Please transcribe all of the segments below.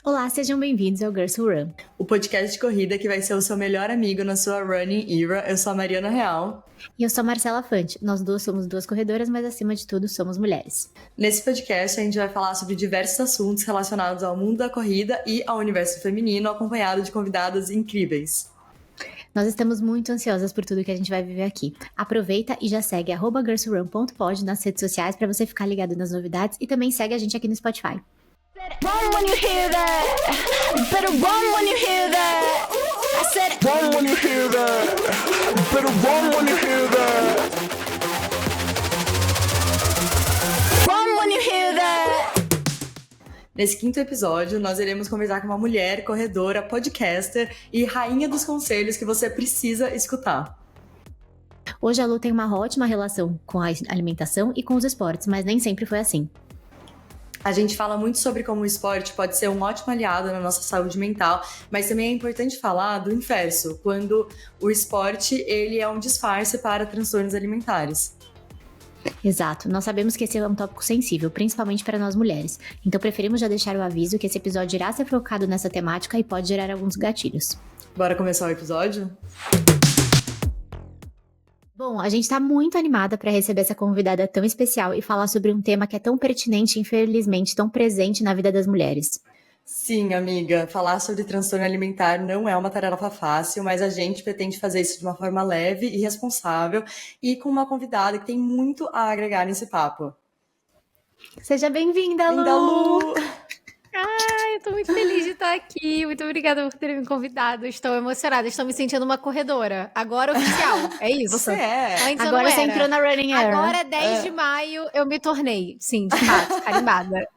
Olá, sejam bem-vindos ao Girls Who Run. O podcast de corrida que vai ser o seu melhor amigo na sua running era. Eu sou a Mariana Real. E eu sou a Marcela Fante. Nós duas somos duas corredoras, mas acima de tudo somos mulheres. Nesse podcast a gente vai falar sobre diversos assuntos relacionados ao mundo da corrida e ao universo feminino, acompanhado de convidadas incríveis. Nós estamos muito ansiosas por tudo que a gente vai viver aqui. Aproveita e já segue @girlswhorun.pod nas redes sociais para você ficar ligado nas novidades e também segue a gente aqui no Spotify. Run when you hear that. You better run when you hear that. I said Run when you hear that. You better run when you hear that. run when you hear that. Nesse quinto episódio, nós iremos conversar com uma mulher corredora, podcaster e rainha dos conselhos que você precisa escutar. Hoje a Lu tem uma ótima relação com a alimentação e com os esportes, mas nem sempre foi assim. A gente fala muito sobre como o esporte pode ser um ótimo aliado na nossa saúde mental, mas também é importante falar do inverso, quando o esporte ele é um disfarce para transtornos alimentares. Exato, nós sabemos que esse é um tópico sensível, principalmente para nós mulheres. Então preferimos já deixar o aviso que esse episódio irá ser focado nessa temática e pode gerar alguns gatilhos. Bora começar o episódio? Bom, a gente tá muito animada para receber essa convidada tão especial e falar sobre um tema que é tão pertinente e, infelizmente, tão presente na vida das mulheres. Sim, amiga, falar sobre transtorno alimentar não é uma tarefa fácil, mas a gente pretende fazer isso de uma forma leve e responsável e com uma convidada que tem muito a agregar nesse papo. Seja bem-vinda, Lu! Bem-vinda, Lu! Ai, eu tô muito feliz de estar aqui. Muito obrigada por terem me convidado. Estou emocionada. Estou me sentindo uma corredora. Agora oficial. É isso. Você é. Antes eu Agora não você era. entrou na Running Era. Agora, 10 de maio, eu me tornei. Sim, de fato, carimbada.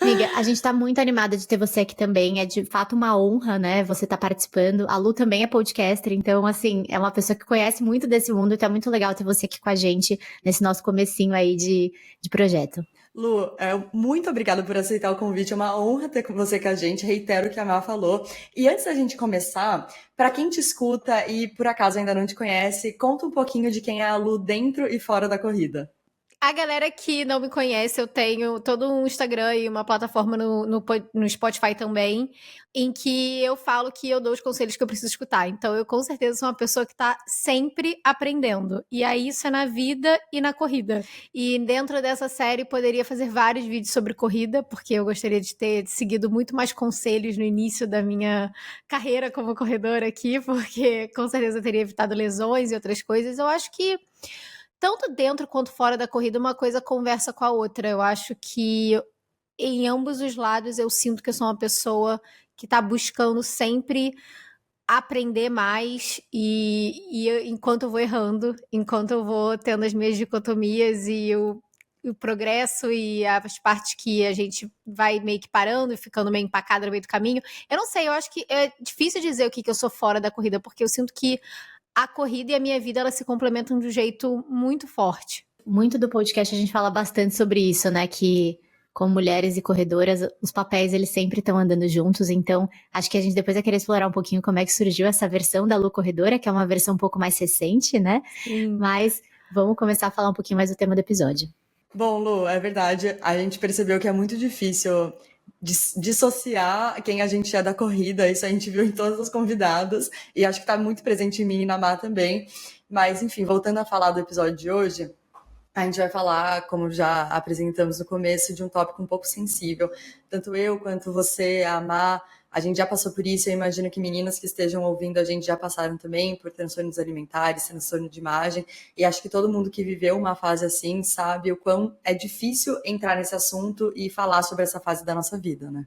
Amiga, a gente tá muito animada de ter você aqui também. É de fato uma honra, né? Você tá participando. A Lu também é podcaster, então, assim, é uma pessoa que conhece muito desse mundo. Então é muito legal ter você aqui com a gente nesse nosso comecinho aí de projeto. Lu, muito obrigada por aceitar o convite, é uma honra ter você com a gente, reitero o que a Má falou. E antes da gente começar, para quem te escuta e por acaso ainda não te conhece, conta um pouquinho de quem é a Lu dentro e fora da corrida. A galera que não me conhece, eu tenho todo um Instagram e uma plataforma no Spotify também, em que eu falo que eu dou os conselhos que eu preciso escutar. Então, eu com certeza sou uma pessoa que tá sempre aprendendo. E aí, isso é na vida e na corrida. E dentro dessa série, poderia fazer vários vídeos sobre corrida, porque eu gostaria de ter seguido muito mais conselhos no início da minha carreira como corredora aqui, porque com certeza eu teria evitado lesões e outras coisas. Eu acho que tanto dentro quanto fora da corrida, uma coisa conversa com a outra. Eu acho que em ambos os lados eu sinto que eu sou uma pessoa que está buscando sempre aprender mais enquanto eu vou errando, enquanto eu vou tendo as minhas dicotomias e o progresso e as partes que a gente vai meio que parando e ficando meio empacada no meio do caminho. Eu não sei, eu acho que é difícil dizer o que eu sou fora da corrida, porque eu sinto que a corrida e a minha vida, elas se complementam de um jeito muito forte. Muito do podcast a gente fala bastante sobre isso, né? Que como mulheres e corredoras, os papéis eles sempre estão andando juntos. Então, acho que a gente depois vai querer explorar um pouquinho como é que surgiu essa versão da Lu Corredora, que é uma versão um pouco mais recente, né? Sim. Mas vamos começar a falar um pouquinho mais do tema do episódio. Bom, Lu, é verdade, a gente percebeu que é muito difícil dissociar quem a gente é da corrida, isso a gente viu em todas as convidadas, e acho que está muito presente em mim e na Má também. Mas, enfim, voltando a falar do episódio de hoje, a gente vai falar, como já apresentamos no começo, de um tópico um pouco sensível. Tanto eu quanto você, a Má, a gente já passou por isso. Eu imagino que meninas que estejam ouvindo a gente já passaram também por transtornos alimentares, transtorno de imagem. E acho que todo mundo que viveu uma fase assim sabe o quão é difícil entrar nesse assunto e falar sobre essa fase da nossa vida, né?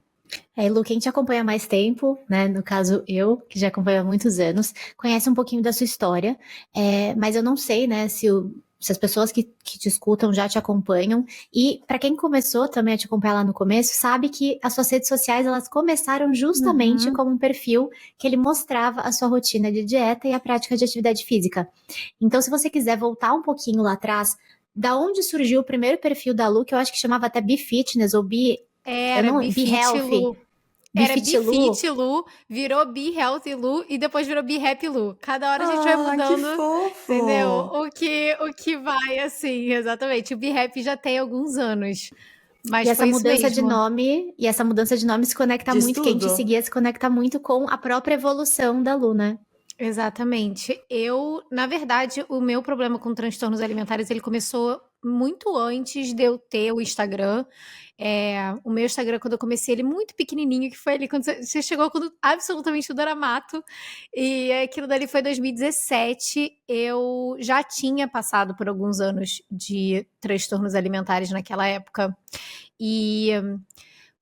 Lu, quem te acompanha há mais tempo, né, no caso eu, que já acompanho há muitos anos, conhece um pouquinho da sua história, mas eu não sei, né, se as pessoas que te escutam já te acompanham, e para quem começou também a te acompanhar lá no começo, sabe que as suas redes sociais, elas começaram justamente como um perfil que ele mostrava a sua rotina de dieta e a prática de atividade física. Então, se você quiser voltar um pouquinho lá atrás, da onde surgiu o primeiro perfil da Lu, que eu acho que chamava até Be Fitness, ou Be Healthy. Lu. Era Be Fit Lu, virou Be Healthy Lu e depois virou Be Happy Lu. Cada hora a gente vai mudando, que fofo. Entendeu? O que vai assim, exatamente. O Be Happy já tem alguns anos. Mas E essa foi isso mudança de mesmo. nome, se conecta Diz muito, quem te tudo. seguia se conecta muito com a própria evolução da Lu, né? Exatamente. Na verdade, o meu problema com transtornos alimentares, ele começou muito antes de eu ter o Instagram. O meu Instagram, quando eu comecei, ele muito pequenininho, que foi ali quando você chegou, quando absolutamente tudo era mato. E aquilo dali foi 2017. Eu já tinha passado por alguns anos de transtornos alimentares naquela época. E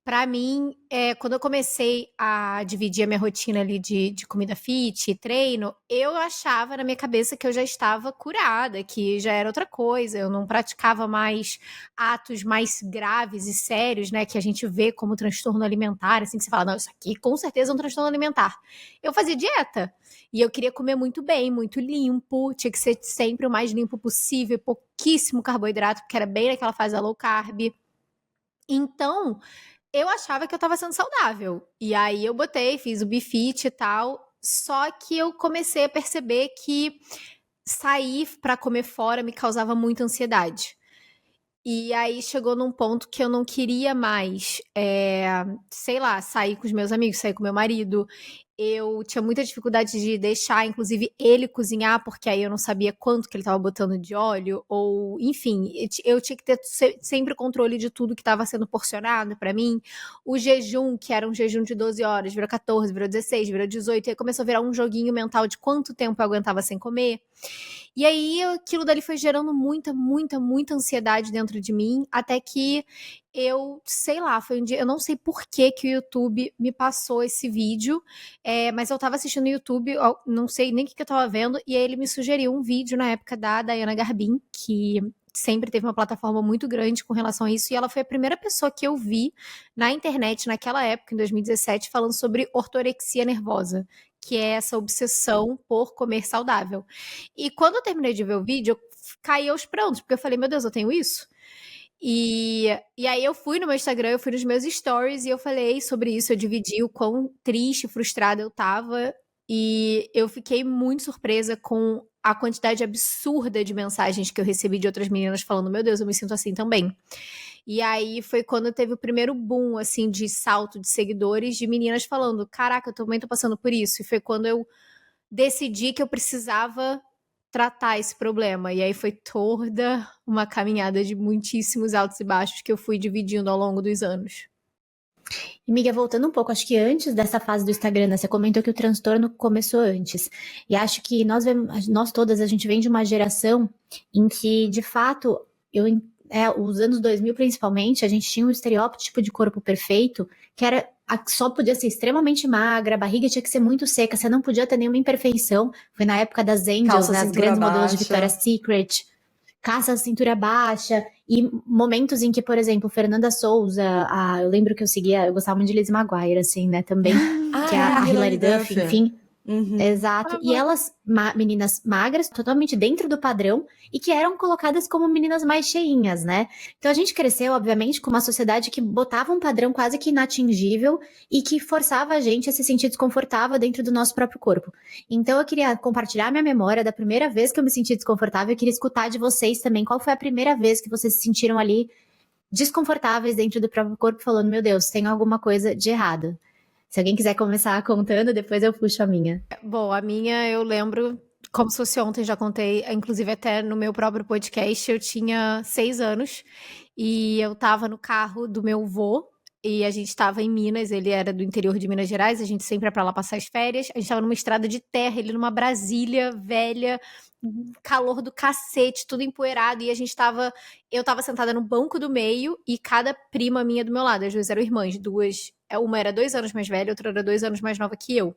pra mim, quando eu comecei a dividir a minha rotina ali de comida fit e treino, eu achava na minha cabeça que eu já estava curada, que já era outra coisa, eu não praticava mais atos mais graves e sérios, né, que a gente vê como transtorno alimentar, assim, que você fala, não, isso aqui com certeza é um transtorno alimentar. Eu fazia dieta, e eu queria comer muito bem, muito limpo, tinha que ser sempre o mais limpo possível, pouquíssimo carboidrato, porque era bem naquela fase da low carb. Então, eu achava que eu tava sendo saudável. E aí eu fiz o Bifit e tal. Só que eu comecei a perceber que sair pra comer fora me causava muita ansiedade. E aí chegou num ponto que eu não queria mais, sei lá, sair com os meus amigos, sair com meu marido. Eu tinha muita dificuldade de deixar, inclusive, ele cozinhar, porque aí eu não sabia quanto que ele estava botando de óleo, ou enfim, eu tinha que ter sempre controle de tudo que estava sendo porcionado para mim. O jejum, que era um jejum de 12 horas, virou 14, virou 16, virou 18, e aí começou a virar um joguinho mental de quanto tempo eu aguentava sem comer. E aí aquilo dali foi gerando muita, muita, muita ansiedade dentro de mim, até que sei lá, foi um dia, eu não sei por que que o YouTube me passou esse vídeo, mas eu tava assistindo no YouTube, não sei nem o que eu tava vendo, e aí ele me sugeriu um vídeo na época da Diana Garbin, que sempre teve uma plataforma muito grande com relação a isso, e ela foi a primeira pessoa que eu vi na internet naquela época, em 2017, falando sobre ortorexia nervosa, que é essa obsessão por comer saudável. E quando eu terminei de ver o vídeo, eu caí aos prantos, porque eu falei, meu Deus, eu tenho isso? E aí eu fui no meu Instagram, eu fui nos meus stories e eu falei sobre isso, eu dividi o quão triste, frustrada eu tava, e eu fiquei muito surpresa com a quantidade absurda de mensagens que eu recebi de outras meninas falando, meu Deus, eu me sinto assim também. E aí foi quando teve o primeiro boom, assim, de salto de seguidores, de meninas falando, caraca, eu também tô passando por isso. E foi quando eu decidi que eu precisava tratar esse problema. E aí foi toda uma caminhada de muitíssimos altos e baixos que eu fui dividindo ao longo dos anos. E, Miga, voltando um pouco, acho que antes dessa fase do Instagram, né, você comentou que o transtorno começou antes. E acho que nós todas, a gente vem de uma geração em que, de fato, os anos 2000 principalmente, a gente tinha um estereótipo de corpo perfeito, que era só podia ser extremamente magra, a barriga tinha que ser muito seca, você não podia ter nenhuma imperfeição. Foi na época das Angels, Calça né, as cintura grandes modelos de baixa. Victoria's Secret, calça cintura baixa, e momentos em que, por exemplo, Fernanda Souza, eu lembro que eu gostava muito de Lizzie McGuire, assim, né, também, que é a Hilary Duff, enfim. Uhum. Exato. E elas, meninas magras, totalmente dentro do padrão, e que eram colocadas como meninas mais cheinhas, né? Então a gente cresceu, obviamente, com uma sociedade que botava um padrão quase que inatingível e que forçava a gente a se sentir desconfortável dentro do nosso próprio corpo. Então eu queria compartilhar minha memória da primeira vez que eu me senti desconfortável. Eu queria escutar de vocês também qual foi a primeira vez que vocês se sentiram ali desconfortáveis dentro do próprio corpo, falando, meu Deus, tem alguma coisa de errado. Se alguém quiser começar contando, depois eu puxo a minha. Bom, a minha eu lembro, como se fosse ontem, já contei, inclusive até no meu próprio podcast, eu tinha 6 anos e eu tava no carro do meu vô e a gente tava em Minas, ele era do interior de Minas Gerais, a gente sempre ia pra lá passar as férias, a gente tava numa estrada de terra, ele numa Brasília velha, calor do cacete, tudo empoeirado, e eu tava sentada no banco do meio e cada prima minha do meu lado, as duas eram irmãs, uma era 2 anos mais velha, outra era 2 anos mais nova que eu.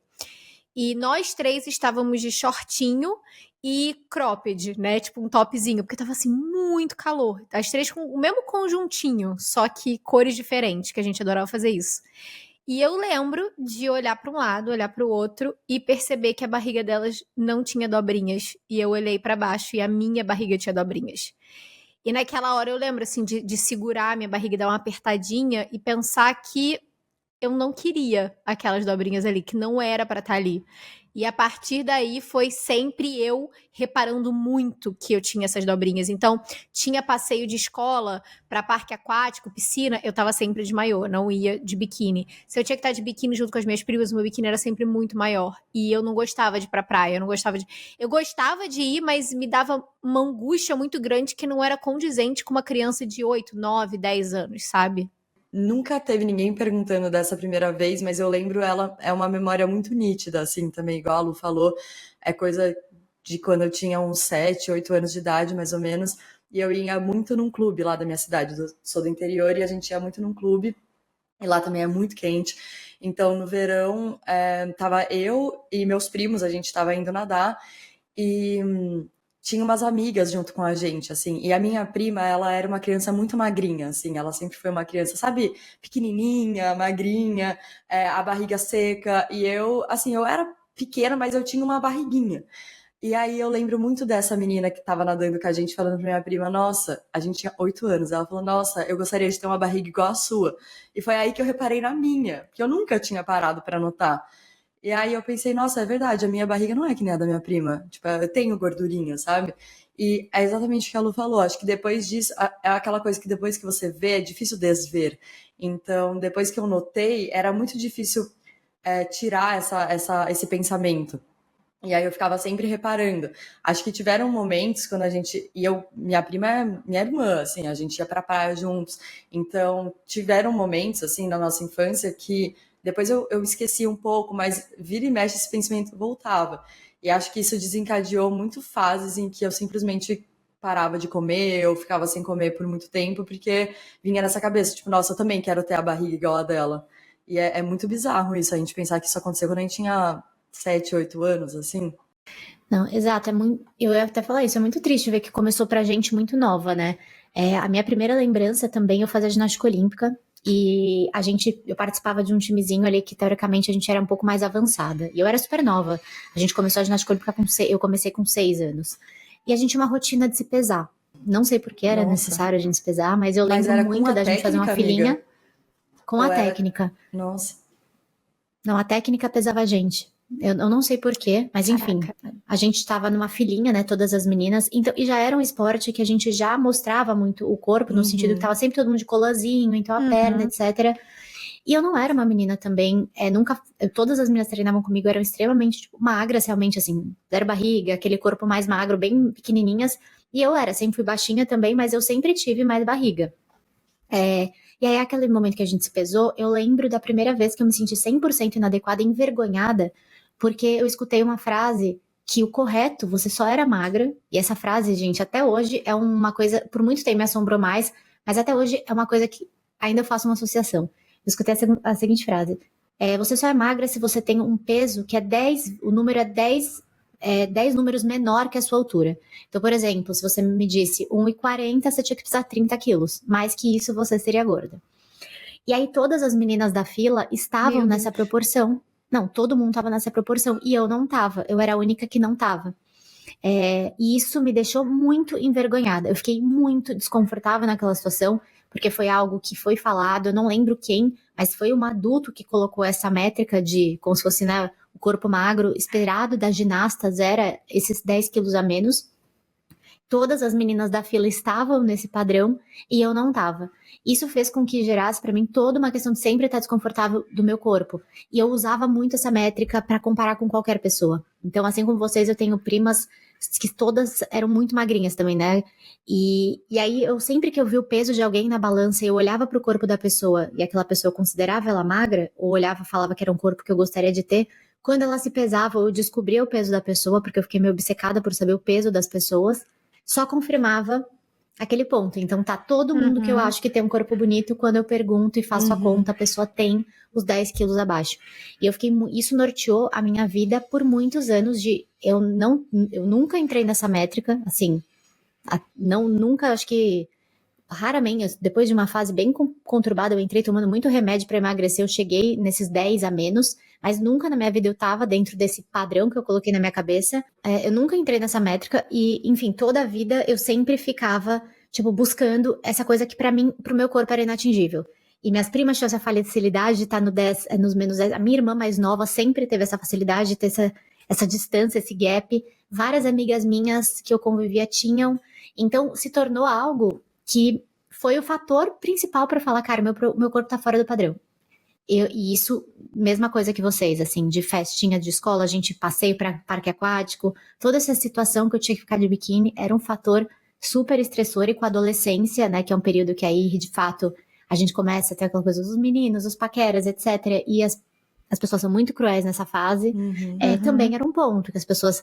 E nós 3 estávamos de shortinho e cropped, né? Tipo um topzinho, porque tava assim muito calor. As 3 com o mesmo conjuntinho, só que cores diferentes, que a gente adorava fazer isso. E eu lembro de olhar para um lado, olhar para o outro e perceber que a barriga delas não tinha dobrinhas. E eu olhei para baixo e a minha barriga tinha dobrinhas. E naquela hora eu lembro assim de segurar a minha barriga, dar uma apertadinha e pensar que eu não queria aquelas dobrinhas ali, que não era pra estar ali. E a partir daí foi sempre eu reparando muito que eu tinha essas dobrinhas. Então, tinha passeio de escola pra parque aquático, piscina, eu tava sempre de maiô, não ia de biquíni. Se eu tinha que estar de biquíni junto com as minhas primas, o meu biquíni era sempre muito maior. E eu não gostava de ir pra praia, eu não gostava de... Eu gostava de ir, mas me dava uma angústia muito grande que não era condizente com uma criança de 8, 9, 10 anos, sabe? Nunca teve ninguém perguntando dessa primeira vez, mas eu lembro, ela é uma memória muito nítida, assim, também, igual a Lu falou, é coisa de quando eu tinha uns 7, 8 anos de idade, mais ou menos, e eu ia muito num clube lá da minha cidade, eu sou do interior, e a gente ia muito num clube, e lá também é muito quente, então no verão, tava eu e meus primos, a gente tava indo nadar, e tinha umas amigas junto com a gente, assim, e a minha prima, ela era uma criança muito magrinha, assim, ela sempre foi uma criança, sabe, pequenininha, magrinha, a barriga seca, e eu, assim, eu era pequena, mas eu tinha uma barriguinha. E aí eu lembro muito dessa menina que tava nadando com a gente, falando pra minha prima, nossa, a gente tinha 8 anos, ela falou, nossa, eu gostaria de ter uma barriga igual a sua. E foi aí que eu reparei na minha, porque eu nunca tinha parado pra notar. E aí eu pensei, nossa, é verdade, a minha barriga não é que nem a da minha prima. Tipo, eu tenho gordurinha, sabe? E é exatamente o que a Lu falou. Acho que depois disso, é aquela coisa que depois que você vê, é difícil desver. Então, depois que eu notei, era muito difícil tirar esse pensamento. E aí eu ficava sempre reparando. Acho que tiveram momentos quando a gente. E eu, minha prima é minha irmã, assim, a gente ia pra praia juntos. Então, tiveram momentos, assim, na nossa infância que depois eu esqueci um pouco, mas vira e mexe esse pensamento voltava. E acho que isso desencadeou muito fases em que eu simplesmente parava de comer, eu ficava sem comer por muito tempo, porque vinha nessa cabeça, tipo, nossa, eu também quero ter a barriga igual a dela. E é muito bizarro isso, a gente pensar que isso aconteceu quando a gente tinha 7, 8 anos, assim. Não, exato, é muito, eu ia até falar isso, é muito triste ver que começou pra gente muito nova, né? A minha primeira lembrança também, eu fazia ginástica olímpica e eu participava de um timezinho ali que teoricamente a gente era um pouco mais avançada. E eu era super nova. A gente começou a ginástica olímpica eu comecei com 6 anos. E a gente tinha uma rotina de se pesar. Não sei por que era Nossa. necessário a gente se pesar, mas eu Mas lembro era com muito a da gente fazer uma técnica, filinha amiga? com Ou a era... técnica. Nossa. Não, a técnica pesava a gente. Eu não sei porquê, mas enfim, Caraca. a gente estava numa filinha, né, todas as meninas, então, e já era um esporte que a gente já mostrava muito o corpo, no sentido que tava sempre todo mundo de colazinho, então a perna, etc. E eu não era uma menina também, todas as meninas que treinavam comigo eram extremamente, tipo, magras, realmente, assim, zero barriga, aquele corpo mais magro, bem pequenininhas, e eu sempre fui baixinha também, mas eu sempre tive mais barriga. E aí, aquele momento que a gente se pesou, eu lembro da primeira vez que eu me senti 100% inadequada e envergonhada, porque eu escutei uma frase que o correto, você só era magra, e essa frase, gente, até hoje é uma coisa, por muito tempo me assombrou mais, mas até hoje é uma coisa que ainda eu faço uma associação. Eu escutei a seguinte frase, você só é magra se você tem um peso que é 10, o número é 10 números menor que a sua altura. Então, por exemplo, se você me disse 1,40, você tinha que pesar 30 quilos. Mais que isso, você seria gorda. E aí, todas as meninas da fila estavam Meu nessa Deus. proporção. Não, todo mundo estava nessa proporção. E eu não estava. Eu era a única que não estava. E isso me deixou muito envergonhada. Eu fiquei muito desconfortável naquela situação, porque foi algo que foi falado, eu não lembro quem, mas foi um adulto que colocou essa métrica de, como se fosse, né, o corpo magro esperado das ginastas era esses 10 quilos a menos. Todas as meninas da fila estavam nesse padrão e eu não estava. Isso fez com que gerasse para mim toda uma questão de sempre estar desconfortável do meu corpo. E eu usava muito essa métrica para comparar com qualquer pessoa. Então, assim como vocês, eu tenho primas que todas eram muito magrinhas também, né? E aí, sempre que eu vi o peso de alguém na balança e eu olhava para o corpo da pessoa e aquela pessoa considerava ela magra, ou olhava e falava que era um corpo que eu gostaria de ter, quando ela se pesava, eu descobria o peso da pessoa, porque eu fiquei meio obcecada por saber o peso das pessoas, só confirmava aquele ponto. Então tá todo mundo que eu acho que tem um corpo bonito, quando eu pergunto e faço a conta, a pessoa tem os 10 quilos abaixo. E isso norteou a minha vida por muitos anos eu nunca entrei nessa métrica, assim, nunca, acho que raramente, depois de uma fase bem conturbada, eu entrei tomando muito remédio para emagrecer, eu cheguei nesses 10 a menos, mas nunca na minha vida eu tava dentro desse padrão que eu coloquei na minha cabeça. Eu nunca entrei nessa métrica e, enfim, toda a vida eu sempre ficava, tipo, buscando essa coisa que para mim, pro meu corpo era inatingível. E minhas primas tinham essa facilidade de estar no 10, nos menos 10. A minha irmã mais nova sempre teve essa facilidade de ter essa distância, esse gap. Várias amigas minhas que eu convivia tinham. Então, se tornou algo que foi o fator principal para falar, cara, meu corpo tá fora do padrão. E isso, mesma coisa que vocês, assim, de festinha de escola, a gente passeio para parque aquático, toda essa situação que eu tinha que ficar de biquíni era um fator super estressor, e com a adolescência, né, que é um período que aí, de fato, a gente começa a ter aquela coisa dos meninos, os paqueras, etc. E as pessoas são muito cruéis nessa fase. Também era um ponto que as pessoas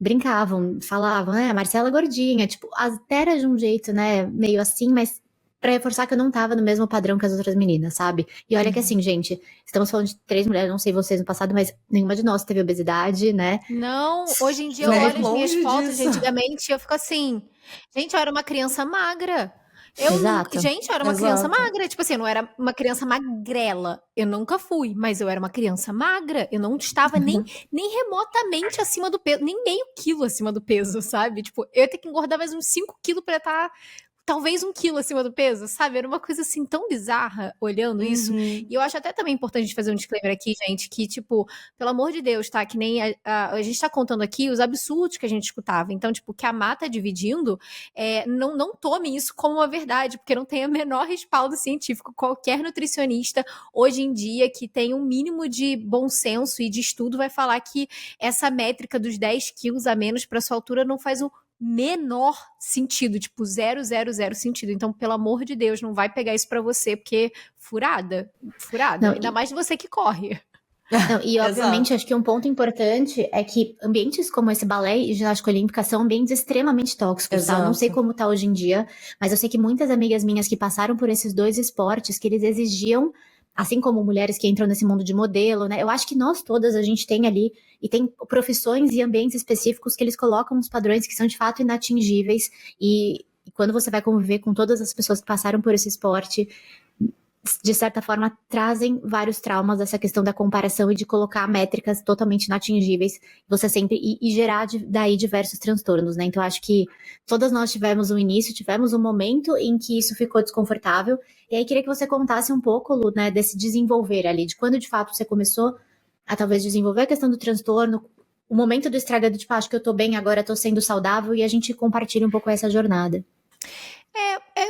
brincavam, falavam, a Marcela gordinha, tipo, até era de um jeito, né, meio assim, mas pra reforçar que eu não tava no mesmo padrão que as outras meninas, sabe? E olha que assim, gente, estamos falando de 3 mulheres, não sei vocês no passado, mas nenhuma de nós teve obesidade, né? Não, hoje em dia eu Né? olho as minhas Longe fotos de disso. antigamente e eu fico assim, gente, eu era uma criança magra. Exato. Gente, eu era uma criança Exato. magra. Tipo assim, eu não era uma criança magrela. Eu nunca fui, mas eu era uma criança magra. Eu não estava nem remotamente acima do peso, nem meio quilo acima do peso, sabe? Tipo, eu ia ter que engordar mais uns 5 quilos pra estar talvez 1 quilo acima do peso, sabe? Era uma coisa assim tão bizarra olhando isso. E eu acho até também importante a gente fazer um disclaimer aqui, gente, que tipo, pelo amor de Deus, tá? Que nem a gente tá contando aqui os absurdos que a gente escutava. Então, tipo, que a Má tá dividindo, não tome isso como uma verdade, porque não tem o menor respaldo científico. Qualquer nutricionista, hoje em dia, que tem um mínimo de bom senso e de estudo, vai falar que essa métrica dos 10 quilos a menos pra sua altura não faz o menor sentido, tipo, 000 sentido. Então, pelo amor de Deus, não vai pegar isso pra você, porque furada. Não, Ainda mais você que corre. Não, e obviamente, Exato. acho que um ponto importante é que ambientes como esse balé e ginástica olímpica são ambientes extremamente tóxicos, tá? Eu não sei Exato. como tá hoje em dia, mas eu sei que muitas amigas minhas que passaram por esses dois esportes, que eles exigiam, assim como mulheres que entram nesse mundo de modelo, né? Eu acho que nós todas, a gente tem ali, e tem profissões e ambientes específicos que eles colocam os padrões que são de fato inatingíveis, e quando você vai conviver com todas as pessoas que passaram por esse esporte, de certa forma, trazem vários traumas dessa questão da comparação e de colocar métricas totalmente inatingíveis, você sempre, e gerar daí diversos transtornos, né? Então, acho que todas nós tivemos um início, tivemos um momento em que isso ficou desconfortável, e aí queria que você contasse um pouco, Lu, né, desse desenvolver ali, de quando de fato você começou a talvez desenvolver a questão do transtorno, o momento do estrago do tipo, acho que eu tô bem agora, tô sendo saudável, e a gente compartilha um pouco essa jornada.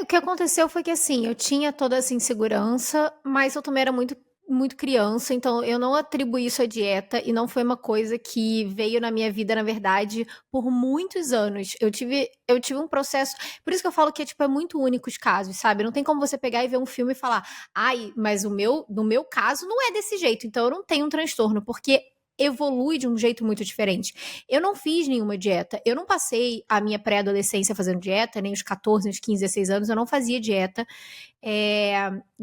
O que aconteceu foi que, assim, eu tinha toda essa insegurança, mas eu também era muito, muito criança, então eu não atribuí isso à dieta e não foi uma coisa que veio na minha vida, na verdade, por muitos anos. Eu tive um processo, por isso que eu falo que tipo, é muito único os casos, sabe? Não tem como você pegar e ver um filme e falar, ai, mas no meu caso não é desse jeito, então eu não tenho um transtorno, porque evolui de um jeito muito diferente. Eu não fiz nenhuma dieta. Eu não passei a minha pré-adolescência fazendo dieta, nem os 14, nem os 15, 16 anos. Eu não fazia dieta.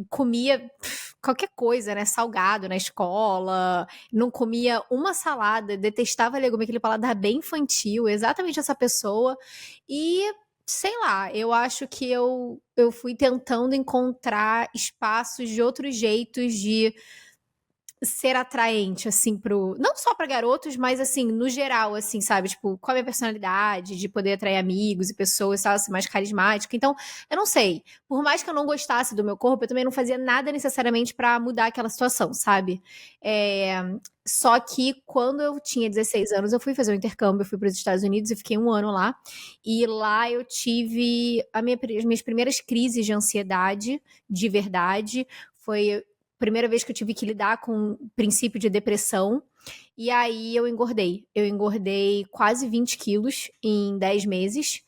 Comia qualquer coisa, né? Salgado na escola. Não comia uma salada. Detestava legume, aquele paladar bem infantil. Exatamente essa pessoa. E sei lá, eu acho que eu fui tentando encontrar espaços de outros jeitos de ser atraente, assim, não só pra garotos, mas, assim, no geral, assim, sabe? Tipo, qual a minha personalidade, de poder atrair amigos e pessoas, sabe? Assim, mais carismática. Então, eu não sei. Por mais que eu não gostasse do meu corpo, eu também não fazia nada necessariamente pra mudar aquela situação, sabe? Só que quando eu tinha 16 anos, eu fui fazer um intercâmbio, eu fui para os Estados Unidos e fiquei 1 ano lá. E lá eu tive as minhas primeiras crises de ansiedade, de verdade. Foi primeira vez que eu tive que lidar com o princípio de depressão, e aí eu engordei. Eu engordei quase 20 quilos em 10 meses,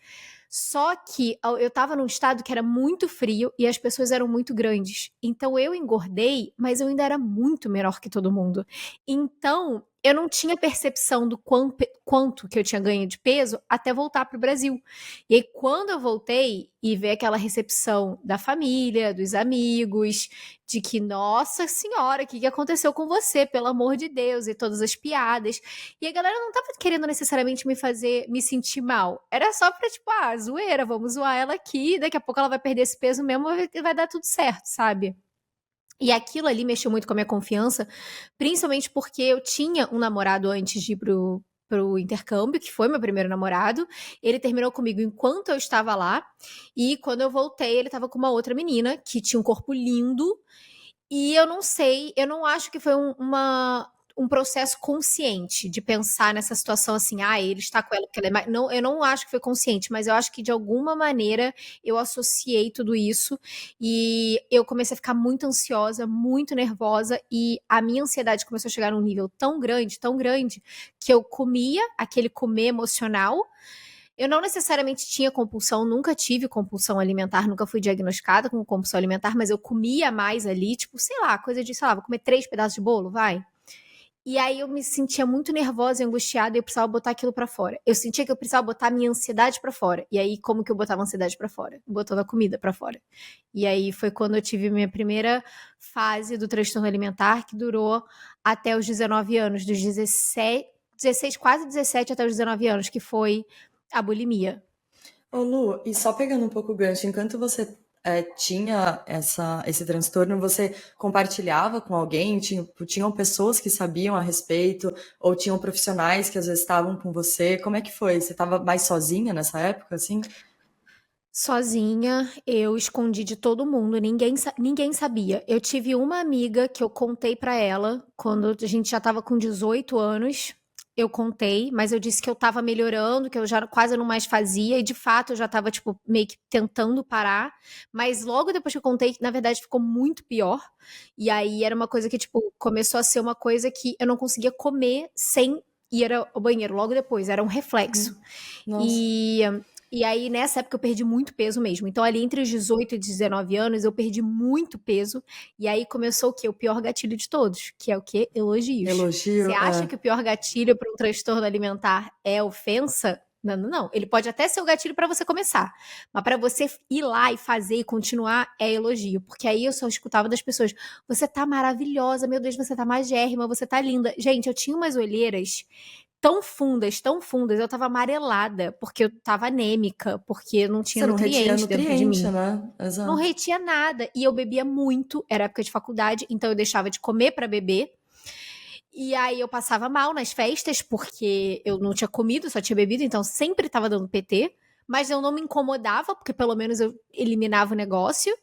só que eu tava num estado que era muito frio e as pessoas eram muito grandes. Então eu engordei, mas eu ainda era muito menor que todo mundo. Então eu não tinha percepção do quanto que eu tinha ganho de peso até voltar pro Brasil. E aí quando eu voltei e ver aquela recepção da família, dos amigos, de que, nossa senhora, o que aconteceu com você, pelo amor de Deus, e todas as piadas. E a galera não tava querendo necessariamente me fazer me sentir mal. Era só pra, tipo, zoeira, vamos zoar ela aqui, daqui a pouco ela vai perder esse peso mesmo e vai dar tudo certo, sabe? E aquilo ali mexeu muito com a minha confiança, principalmente porque eu tinha um namorado antes de ir pro intercâmbio, que foi meu primeiro namorado. Ele terminou comigo enquanto eu estava lá. E quando eu voltei, ele tava com uma outra menina que tinha um corpo lindo. E eu não sei, eu não acho que foi um processo consciente de pensar nessa situação assim, ele está com ela porque ela é mais. Não, eu não acho que foi consciente, mas eu acho que de alguma maneira eu associei tudo isso e eu comecei a ficar muito ansiosa, muito nervosa e a minha ansiedade começou a chegar num nível tão grande, que eu comia aquele comer emocional. Eu não necessariamente tinha compulsão, nunca tive compulsão alimentar, nunca fui diagnosticada com compulsão alimentar, mas eu comia mais ali, tipo, sei lá, coisa de, sei lá, vou comer 3 pedaços de bolo, vai. E aí eu me sentia muito nervosa e angustiada e eu precisava botar aquilo pra fora. Eu sentia que eu precisava botar minha ansiedade pra fora. E aí, como que eu botava a ansiedade pra fora? Botando a comida pra fora. E aí foi quando eu tive minha primeira fase do transtorno alimentar, que durou até os 19 anos, dos 16, quase 17 até os 19 anos, que foi a bulimia. Ô Lu, e só pegando um pouco o gancho, enquanto você tinha esse transtorno, você compartilhava com alguém? Tinham pessoas que sabiam a respeito? Ou tinham profissionais que às vezes estavam com você? Como é que foi? Você estava mais sozinha nessa época, assim? Sozinha, eu escondi de todo mundo, ninguém sabia. Eu tive uma amiga que eu contei pra ela quando a gente já tava com 18 anos. Eu contei, mas eu disse que eu tava melhorando, que eu já quase não mais fazia, e de fato eu já tava, tipo, meio que tentando parar. Mas logo depois que eu contei, na verdade ficou muito pior. E aí era uma coisa que, tipo, começou a ser uma coisa que eu não conseguia comer sem ir ao banheiro logo depois, era um reflexo. Nossa. E aí, nessa época, eu perdi muito peso mesmo. Então, ali entre os 18 e 19 anos, eu perdi muito peso. E aí começou o quê? O pior gatilho de todos, que é o quê? Elogios. Elogio, Você acha que o pior gatilho para um transtorno alimentar é ofensa? Não, não, não. Ele pode até ser o gatilho para você começar. Mas para você ir lá e fazer e continuar, é elogio. Porque aí eu só escutava das pessoas: você tá maravilhosa, meu Deus, você tá magérrima, você tá linda. Gente, eu tinha umas olheiras tão fundas, eu tava amarelada, porque eu tava anêmica, porque não tinha Você não retinha nutriente dentro de nutriente, mim. né? Não Exato. retinha nada. E eu bebia muito, era época de faculdade, então eu deixava de comer pra beber. E aí eu passava mal nas festas, porque eu não tinha comido, só tinha bebido, então sempre tava dando PT. Mas eu não me incomodava, porque pelo menos eu eliminava o negócio.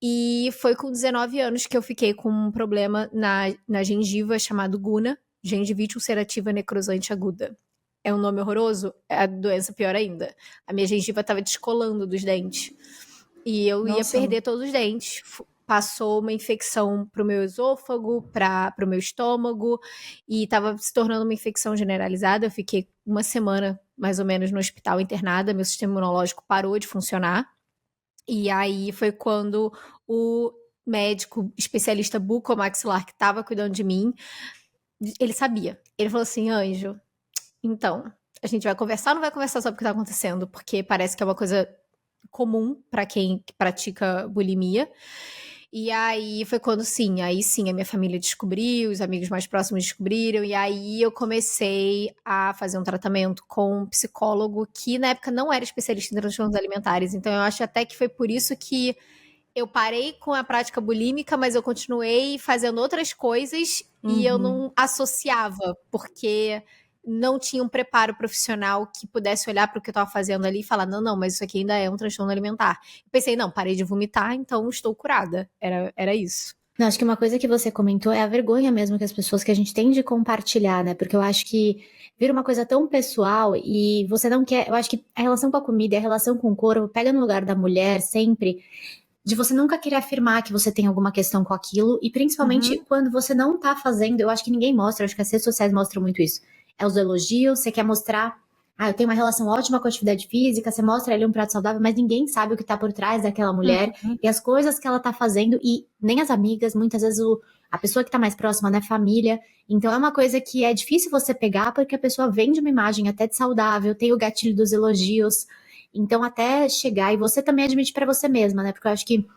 E foi com 19 anos que eu fiquei com um problema na gengiva chamado GUNA, gengivite ulcerativa necrosante aguda. É um nome horroroso? É a doença pior ainda. A minha gengiva estava descolando dos dentes. E eu ia Nossa. perder todos os dentes. Passou uma infecção pro meu esôfago, pro meu estômago, e estava se tornando uma infecção generalizada. Eu fiquei uma semana, mais ou menos, no hospital internada. Meu sistema imunológico parou de funcionar. E aí foi quando o médico especialista bucomaxilar que estava cuidando de mim, ele sabia. Ele falou assim: Anjo, então, a gente vai conversar ou não vai conversar sobre o que tá acontecendo? Porque parece que é uma coisa comum para quem pratica bulimia. E aí foi quando aí sim, a minha família descobriu, os amigos mais próximos descobriram, e aí eu comecei a fazer um tratamento com um psicólogo que na época não era especialista em transtornos alimentares, então eu acho até que foi por isso que eu parei com a prática bulímica, mas eu continuei fazendo outras coisas e eu não associava, porque não tinha um preparo profissional que pudesse olhar para o que eu estava fazendo ali e falar: não, mas isso aqui ainda é um transtorno alimentar. Eu pensei: não, parei de vomitar, então estou curada. Era isso. Não, acho que uma coisa que você comentou é a vergonha mesmo que as pessoas que a gente tem de compartilhar, né? Porque eu acho que vira uma coisa tão pessoal e você não quer. Eu acho que a relação com a comida e a relação com o corpo pega no lugar da mulher sempre, de você nunca querer afirmar que você tem alguma questão com aquilo, e principalmente quando você não tá fazendo. Eu acho que ninguém mostra, eu acho que as redes sociais mostram muito isso. É os elogios, você quer mostrar: eu tenho uma relação ótima com a atividade física, você mostra ali um prato saudável, mas ninguém sabe o que tá por trás daquela mulher e as coisas que ela tá fazendo, e nem as amigas, muitas vezes a pessoa que tá mais próxima, né, família. Então é uma coisa que é difícil você pegar, porque a pessoa vende uma imagem até de saudável, tem o gatilho dos elogios, então até chegar, e você também admite pra você mesma, né, porque eu acho que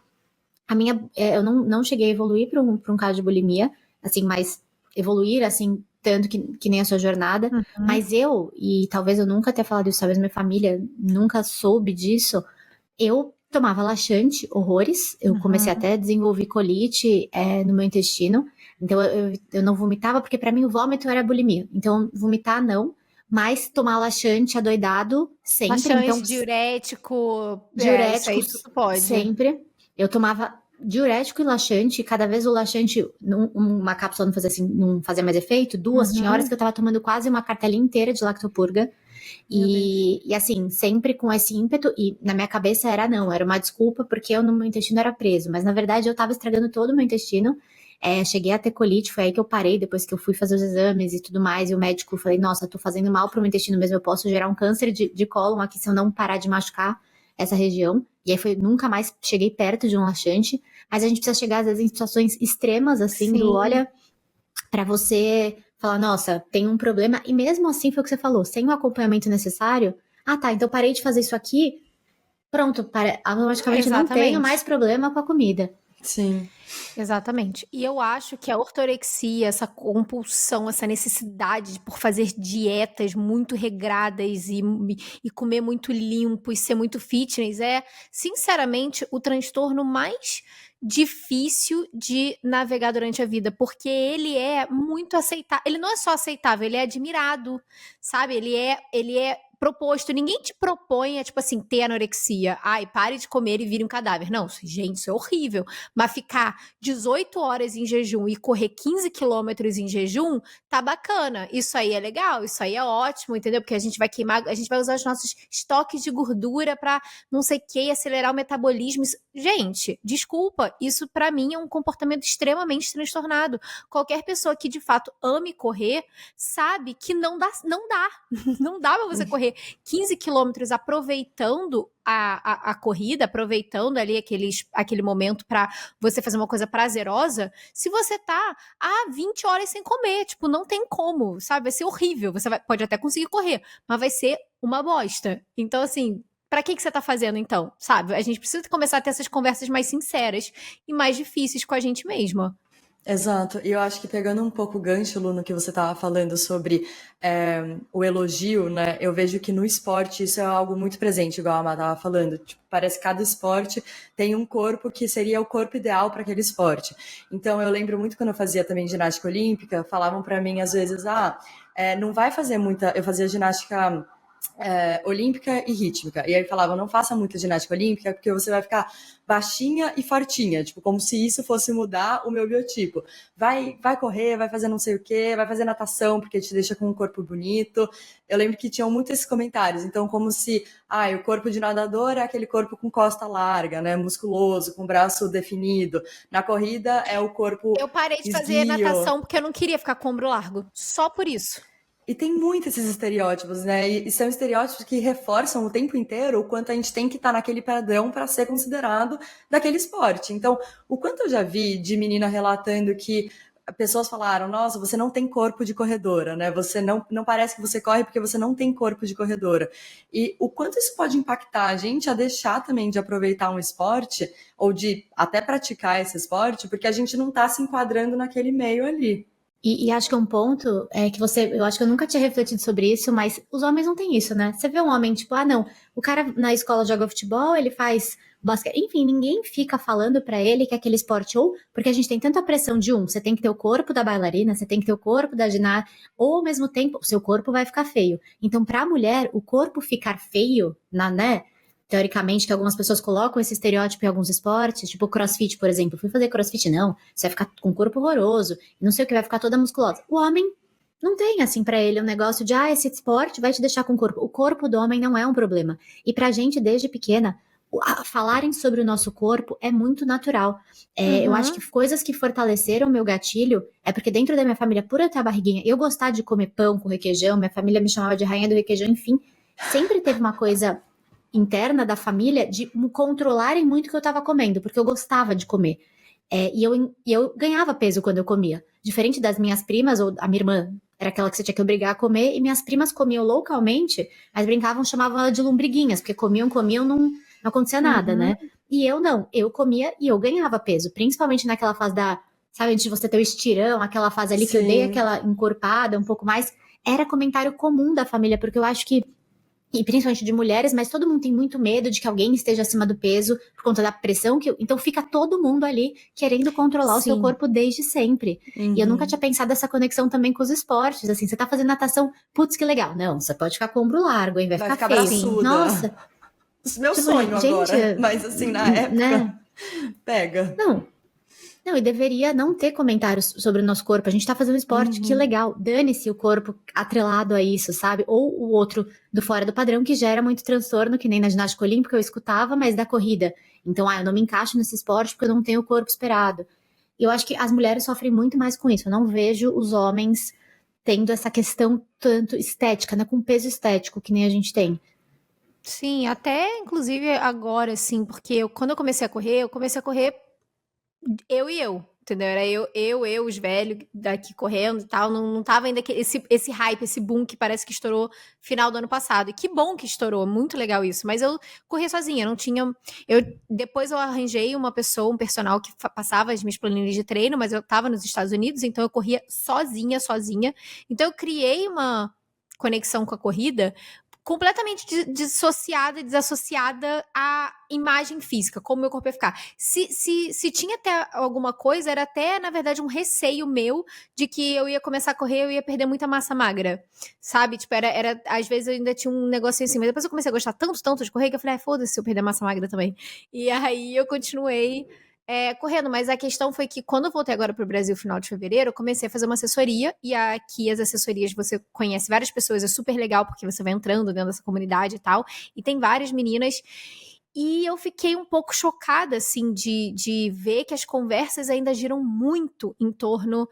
eu não cheguei a evoluir pra um caso de bulimia, assim, mas evoluir, assim, tanto que nem a sua jornada, mas e talvez eu nunca tenha falado isso, talvez minha família nunca soube disso, eu tomava laxante, horrores, eu comecei até a desenvolver colite no meu intestino, então eu não vomitava, porque pra mim o vômito era bulimia, então vomitar não, mas tomar laxante adoidado sempre. Laxante, Então, diurético, isso aí diuréticos tudo pode. sempre. Eu tomava diurético e laxante, cada vez o laxante, uma cápsula não fazia mais efeito, duas, tinha horas que eu tava tomando quase uma cartela inteira de lactopurga. E assim, sempre com esse ímpeto, e na minha cabeça era uma desculpa porque meu intestino era preso, mas na verdade eu tava estragando todo o meu intestino. Cheguei a ter colite, foi aí que eu parei, depois que eu fui fazer os exames e tudo mais, e o médico, falei, nossa, tô fazendo mal pro meu intestino mesmo, eu posso gerar um câncer de cólon aqui se eu não parar de machucar essa região. E aí nunca mais cheguei perto de um laxante, mas a gente precisa chegar às vezes em situações extremas, assim, Sim. olha, pra você falar, nossa, tem um problema, e mesmo assim foi o que você falou, sem o acompanhamento necessário, tá, então parei de fazer isso aqui, pronto, automaticamente não tenho mais problema com a comida. Sim. Exatamente. E eu acho que a ortorexia, essa compulsão, essa necessidade por fazer dietas muito regradas e comer muito limpo e ser muito fitness é, sinceramente, o transtorno mais difícil de navegar durante a vida, porque ele é muito aceitável. Ele não é só aceitável, ele é admirado, sabe? Ele é proposto. Ninguém te propõe, tipo assim, ter anorexia. Ai, pare de comer e vire um cadáver. Não, gente, isso é horrível. Mas ficar 18 horas em jejum e correr 15 quilômetros em jejum, tá bacana. Isso aí é legal, isso aí é ótimo, entendeu? Porque a gente vai queimar, a gente vai usar os nossos estoques de gordura pra não sei o que, acelerar o metabolismo. Gente, desculpa, isso pra mim é um comportamento extremamente transtornado. Qualquer pessoa que de fato ame correr, sabe que não dá. Não dá pra você correr 15 quilômetros aproveitando a corrida, aproveitando ali aquele momento pra você fazer uma coisa prazerosa, se você tá 20 horas sem comer, tipo, não tem como, sabe? Vai ser horrível. Você pode até conseguir correr, mas vai ser uma bosta. Então, assim, pra que você tá fazendo, então? Sabe? A gente precisa começar a ter essas conversas mais sinceras e mais difíceis com a gente mesma. Exato, e eu acho que pegando um pouco o gancho, Lu, no que você estava falando sobre o elogio, né? Eu vejo que no esporte isso é algo muito presente, igual a Má estava falando. Tipo, parece que cada esporte tem um corpo que seria o corpo ideal para aquele esporte. Então, eu lembro muito quando eu fazia também ginástica olímpica, falavam para mim às vezes, não vai fazer muita. Eu fazia ginástica olímpica e rítmica. E aí falavam, não faça muita ginástica olímpica, porque você vai ficar baixinha e fortinha, tipo, como se isso fosse mudar o meu biotipo. Vai correr, vai fazer não sei o quê, vai fazer natação, porque te deixa com um corpo bonito. Eu lembro que tinham muitos esses comentários, então como se, o corpo de nadador é aquele corpo com costa larga, né, musculoso, com braço definido. Na corrida é o corpo Eu parei de fazer natação porque eu não queria ficar com o ombro largo, só por isso. E tem muito esses estereótipos, né? E são estereótipos que reforçam o tempo inteiro o quanto a gente tem que estar naquele padrão para ser considerado daquele esporte. Então, o quanto eu já vi de menina relatando que pessoas falaram, nossa, você não tem corpo de corredora, né? Você não parece que você corre porque você não tem corpo de corredora. E o quanto isso pode impactar a gente a deixar também de aproveitar um esporte ou de até praticar esse esporte, porque a gente não está se enquadrando naquele meio ali. E acho que um ponto é que eu acho que eu nunca tinha refletido sobre isso, mas os homens não têm isso, né? Você vê um homem, tipo, não, o cara na escola joga futebol, ele faz basquete, enfim, ninguém fica falando pra ele que aquele esporte, ou porque a gente tem tanta pressão de você tem que ter o corpo da bailarina, você tem que ter o corpo da ginasta, ou ao mesmo tempo, o seu corpo vai ficar feio. Então, pra mulher, o corpo ficar feio, né? Teoricamente, que algumas pessoas colocam esse estereótipo em alguns esportes, tipo crossfit, por exemplo. Eu fui fazer crossfit, não, você vai ficar com um corpo horroroso, não sei o que, vai ficar toda musculosa. O homem não tem, assim, pra ele um negócio de, esse esporte vai te deixar com o corpo. O corpo do homem não é um problema. E pra gente, desde pequena, falarem sobre o nosso corpo é muito natural. Eu acho que coisas que fortaleceram o meu gatilho é porque dentro da minha família, por eu ter a barriguinha, eu gostar de comer pão com requeijão, minha família me chamava de rainha do requeijão, enfim, sempre teve uma coisa interna da família de controlarem muito o que eu tava comendo, porque eu gostava de comer. E eu ganhava peso quando eu comia. Diferente das minhas primas, ou a minha irmã era aquela que você tinha que obrigar a comer, e minhas primas comiam localmente, mas brincavam, chamavam ela de lombriguinhas, porque comiam, não acontecia nada, né? E eu não, eu comia e eu ganhava peso, principalmente naquela fase sabe, antes de você ter o estirão, aquela fase ali que eu dei aquela encorpada um pouco mais, era comentário comum da família, porque eu acho que e principalmente de mulheres, mas todo mundo tem muito medo de que alguém esteja acima do peso por conta da pressão, então fica todo mundo ali querendo controlar o seu Sim. corpo desde sempre. E eu nunca tinha pensado essa conexão também com os esportes, assim, você tá fazendo natação, putz, que legal. Não, você pode ficar com o ombro largo, hein, vai Vai ficar ficar feio. braçuda. Nossa, Meu tipo, sonho gente, agora. Mas assim, na época, né? pega. Não, e deveria não ter comentários sobre o nosso corpo. A gente tá fazendo esporte, que legal. Dane-se o corpo atrelado a isso, sabe? Ou o outro do fora do padrão que gera muito transtorno, que nem na ginástica olímpica eu escutava, mas da corrida. Então, eu não me encaixo nesse esporte porque eu não tenho o corpo esperado. E eu acho que as mulheres sofrem muito mais com isso. Eu não vejo os homens tendo essa questão tanto estética, né? Com peso estético, que nem a gente tem. Sim, até inclusive agora, assim, porque quando eu comecei a correr eu e eu, entendeu? Era eu, os velhos daqui correndo e tal, não tava ainda esse hype, esse boom que parece que estourou final do ano passado. E que bom que estourou, muito legal isso. Mas eu corria sozinha, não tinha... Depois eu arranjei uma pessoa, um personal que passava as minhas planilhas de treino, mas eu tava nos Estados Unidos, então eu corria sozinha. Então eu criei uma conexão com a corrida completamente dissociada, desassociada à imagem física, como meu corpo ia ficar. Se tinha até alguma coisa, era até, na verdade, um receio meu de que eu ia começar a correr, eu ia perder muita massa magra, sabe? Tipo, às vezes eu ainda tinha um negocinho assim, mas depois eu comecei a gostar tanto de correr, que eu falei, foda-se se eu perder massa magra também. E aí eu continuei correndo, mas a questão foi que quando eu voltei agora pro Brasil, final de fevereiro, eu comecei a fazer uma assessoria, e aqui as assessorias você conhece várias pessoas, é super legal, porque você vai entrando dentro dessa comunidade e tal, e tem várias meninas, e eu fiquei um pouco chocada, assim, de ver que as conversas ainda giram muito em torno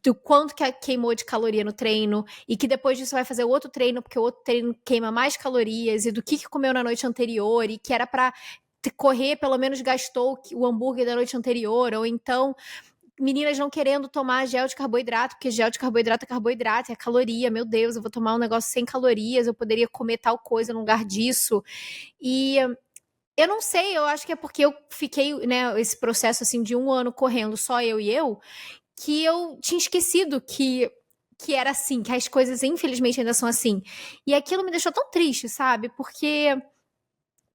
do quanto que queimou de caloria no treino, e que depois disso vai fazer outro treino, porque o outro treino queima mais calorias, e do que comeu na noite anterior, e que era pra correr, pelo menos gastou o hambúrguer da noite anterior, ou então meninas não querendo tomar gel de carboidrato, porque gel de carboidrato, é caloria, meu Deus, eu vou tomar um negócio sem calorias, eu poderia comer tal coisa no lugar disso, e eu não sei, eu acho que é porque eu fiquei, né, esse processo assim de 1 ano correndo, só eu e eu, que eu tinha esquecido que era assim, que as coisas infelizmente ainda são assim, e aquilo me deixou tão triste, sabe, porque...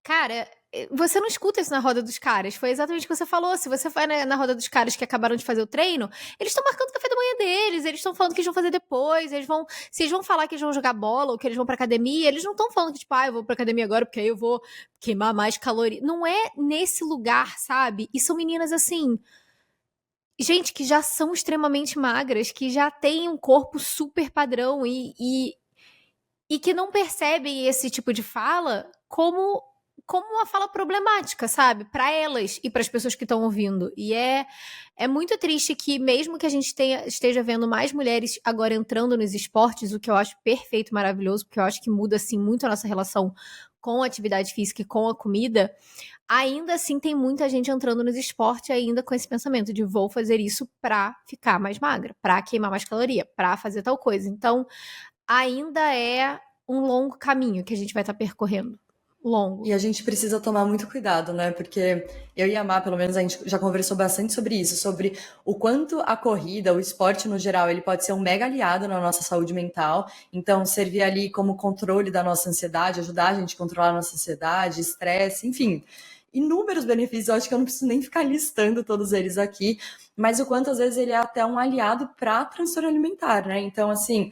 Cara, você não escuta isso na roda dos caras. Foi exatamente o que você falou. Se você vai na roda dos caras que acabaram de fazer o treino, eles estão marcando o café da manhã deles, eles estão falando que eles vão fazer depois, se eles vão falar que eles vão jogar bola ou que eles vão pra academia, eles não estão falando que, tipo, eu vou pra academia agora porque aí eu vou queimar mais caloria. Não é nesse lugar, sabe? E são meninas assim... Gente, que já são extremamente magras, que já têm um corpo super padrão e que não percebem esse tipo de fala como uma fala problemática, sabe? Para elas e para as pessoas que estão ouvindo. E é muito triste que, mesmo que a gente esteja vendo mais mulheres agora entrando nos esportes, o que eu acho perfeito, maravilhoso, porque eu acho que muda, assim, muito a nossa relação com a atividade física e com a comida, ainda assim tem muita gente entrando nos esportes ainda com esse pensamento de vou fazer isso para ficar mais magra, para queimar mais caloria, para fazer tal coisa. Então, ainda é um longo caminho que a gente vai estar percorrendo. Longo. E a gente precisa tomar muito cuidado, né? Porque eu e a Má, pelo menos, a gente já conversou bastante sobre isso, sobre o quanto a corrida, o esporte no geral, ele pode ser um mega aliado na nossa saúde mental. Então, servir ali como controle da nossa ansiedade, ajudar a gente a controlar a nossa ansiedade, estresse, enfim, inúmeros benefícios. Eu acho que eu não preciso nem ficar listando todos eles aqui, mas o quanto, às vezes, ele é até um aliado para transtorno alimentar, né? Então, assim,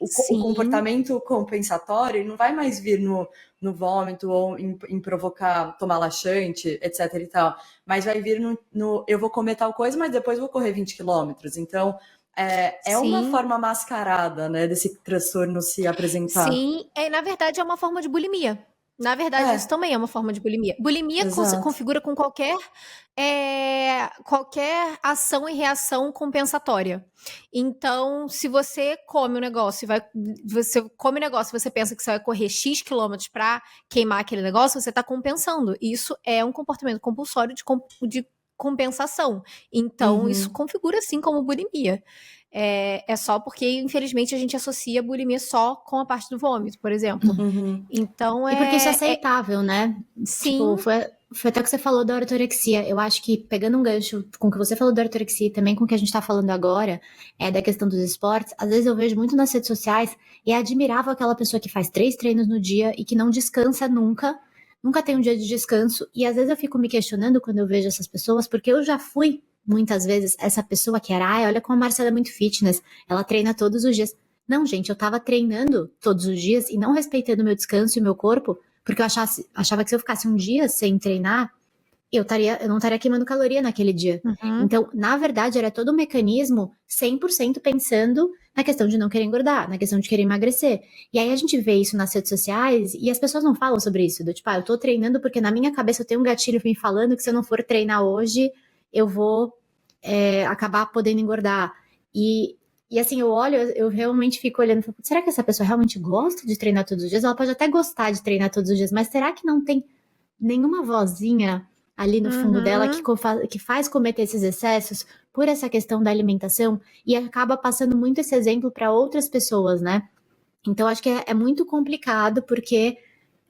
o comportamento compensatório não vai mais vir no vômito ou em provocar, tomar laxante, etc e tal, mas vai vir no eu vou comer tal coisa, mas depois vou correr 20 quilômetros. Então, é uma forma mascarada, né, desse transtorno se apresentar. Sim, na verdade é uma forma de bulimia. Na verdade, isso também é uma forma de bulimia. Bulimia configura com qualquer ação e reação compensatória. Então, se você come um negócio, você pensa que você vai correr X quilômetros para queimar aquele negócio, você está compensando. Isso é um comportamento compulsório de compensação. Então, isso configura sim como bulimia. É só porque, infelizmente, a gente associa a bulimia só com a parte do vômito, por exemplo. Então, E porque isso é aceitável, né? Sim. Tipo, foi até o que você falou da ortorexia. Eu acho que, pegando um gancho com o que você falou da ortorexia e também com o que a gente tá falando agora, da questão dos esportes, às vezes eu vejo muito nas redes sociais e é admirável aquela pessoa que faz 3 treinos no dia e que não descansa nunca, nunca tem um dia de descanso. E às vezes eu fico me questionando quando eu vejo essas pessoas, porque eu já fui, muitas vezes, essa pessoa que era, olha como a Marcela é muito fitness, ela treina todos os dias. Não, gente, eu tava treinando todos os dias e não respeitando o meu descanso e o meu corpo, porque eu achava que se eu ficasse um dia sem treinar, eu não estaria queimando caloria naquele dia. Uhum. Então, na verdade, era todo um mecanismo 100% pensando na questão de não querer engordar, na questão de querer emagrecer. E aí a gente vê isso nas redes sociais e as pessoas não falam sobre isso. Do tipo, eu tô treinando porque na minha cabeça eu tenho um gatilho me falando que se eu não for treinar hoje, eu vou acabar podendo engordar. E assim, eu olho, eu realmente fico olhando, será que essa pessoa realmente gosta de treinar todos os dias? Ela pode até gostar de treinar todos os dias, mas será que não tem nenhuma vozinha ali no fundo dela que faz cometer esses excessos por essa questão da alimentação e acaba passando muito esse exemplo para outras pessoas, né? Então, acho que é muito complicado porque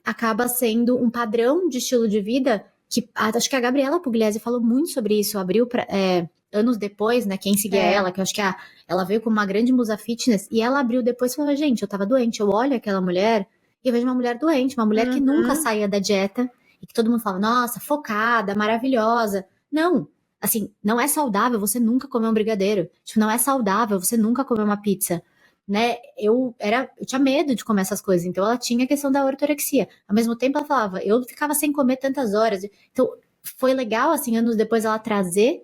acaba sendo um padrão de estilo de vida que acho que a Gabriela Pugliese falou muito sobre isso, abriu anos depois, né, quem seguia ela, que eu acho que ela veio como uma grande musa fitness, e ela abriu depois e falou, gente, eu tava doente, eu olho aquela mulher e eu vejo uma mulher doente, uma mulher que nunca saía da dieta, e que todo mundo fala, nossa, focada, maravilhosa. Não, assim, não é saudável você nunca comer um brigadeiro, tipo, não é saudável você nunca comer uma pizza, né, eu tinha medo de comer essas coisas, então ela tinha a questão da ortorexia, ao mesmo tempo ela falava, eu ficava sem comer tantas horas, então foi legal, assim, anos depois ela trazer,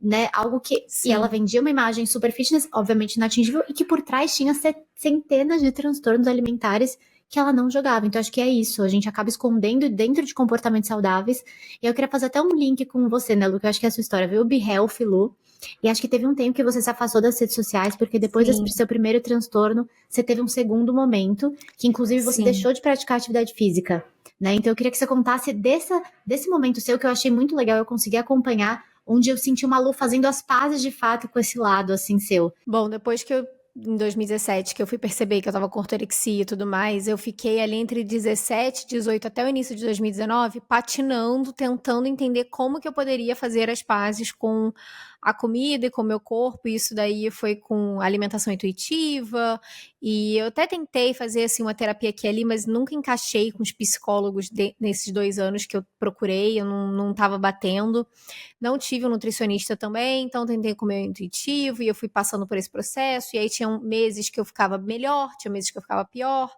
né, algo que e ela vendia uma imagem super fitness, obviamente inatingível, e que por trás tinha centenas de transtornos alimentares que ela não jogava. Então acho que é isso, a gente acaba escondendo dentro de comportamentos saudáveis. E eu queria fazer até um link com você, né, Lu, que eu acho que é a sua história, viu? Be Healthy, Lu. E acho que teve um tempo que você se afastou das redes sociais, porque depois desse seu primeiro transtorno, você teve um segundo momento, que inclusive você deixou de praticar atividade física, né? Então eu queria que você contasse desse momento seu, que eu achei muito legal, eu consegui acompanhar, onde eu senti uma Lu fazendo as pazes de fato com esse lado, assim, seu. Bom, depois que em 2017, que eu fui perceber que eu tava com ortorexia e tudo mais, eu fiquei ali entre 17, 18 até o início de 2019, patinando, tentando entender como que eu poderia fazer as pazes com a comida e com o meu corpo. E isso daí foi com alimentação intuitiva, e eu até tentei fazer assim uma terapia aqui e ali, mas nunca encaixei com os psicólogos nesses 2 anos que eu procurei, eu não tava batendo. Não tive um nutricionista também, então tentei comer intuitivo e eu fui passando por esse processo. E aí tinham meses que eu ficava melhor, tinha meses que eu ficava pior.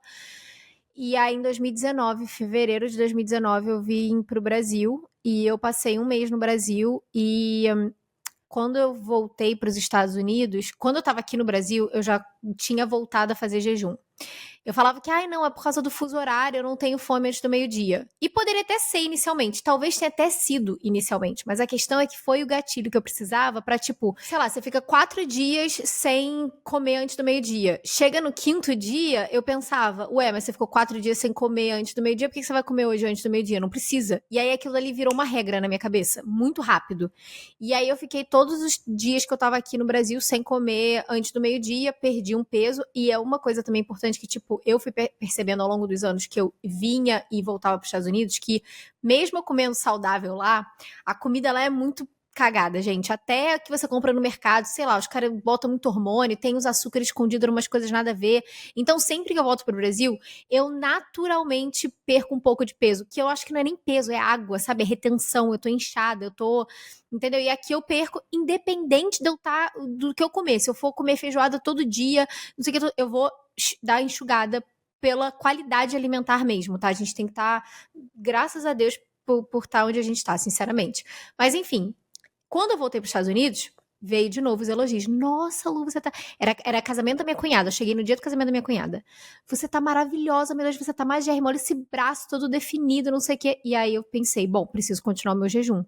E aí em 2019, fevereiro de 2019, eu vim pro Brasil e eu passei um mês no Brasil e quando eu voltei para os Estados Unidos, quando eu estava aqui no Brasil, eu já tinha voltado a fazer jejum. Eu falava que, não, é por causa do fuso horário, eu não tenho fome antes do meio-dia. E poderia até ser inicialmente, talvez tenha até sido inicialmente, mas a questão é que foi o gatilho que eu precisava pra, tipo, sei lá, você fica 4 dias sem comer antes do meio-dia. Chega no 5º dia, eu pensava, mas você ficou 4 dias sem comer antes do meio-dia, por que você vai comer hoje antes do meio-dia? Não precisa. E aí aquilo ali virou uma regra na minha cabeça, muito rápido. E aí eu fiquei todos os dias que eu tava aqui no Brasil sem comer antes do meio-dia, perdi um peso, e é uma coisa também importante que, tipo, eu fui percebendo ao longo dos anos que eu vinha e voltava para os Estados Unidos, que mesmo comendo saudável lá, a comida lá é muito cagada, gente. Até que você compra no mercado, sei lá, os caras botam muito hormônio, tem os açúcares escondidos em umas coisas nada a ver. Então, sempre que eu volto pro Brasil, eu naturalmente perco um pouco de peso, que eu acho que não é nem peso, é água, sabe? É retenção, eu tô inchada, eu tô... Entendeu? E aqui eu perco, independente de eu estar do que eu comer. Se eu for comer feijoada todo dia, não sei o que, eu vou dar enxugada pela qualidade alimentar mesmo, tá? A gente tem que estar, graças a Deus, por estar onde a gente tá, sinceramente. Mas, enfim, quando eu voltei para os Estados Unidos, veio de novo os elogios. Nossa, Lu, você tá... Era casamento da minha cunhada. Eu cheguei no dia do casamento da minha cunhada. Você tá maravilhosa, meu Deus, você tá magérrima. Olha esse braço todo definido, não sei o quê. E aí eu pensei, bom, preciso continuar o meu jejum.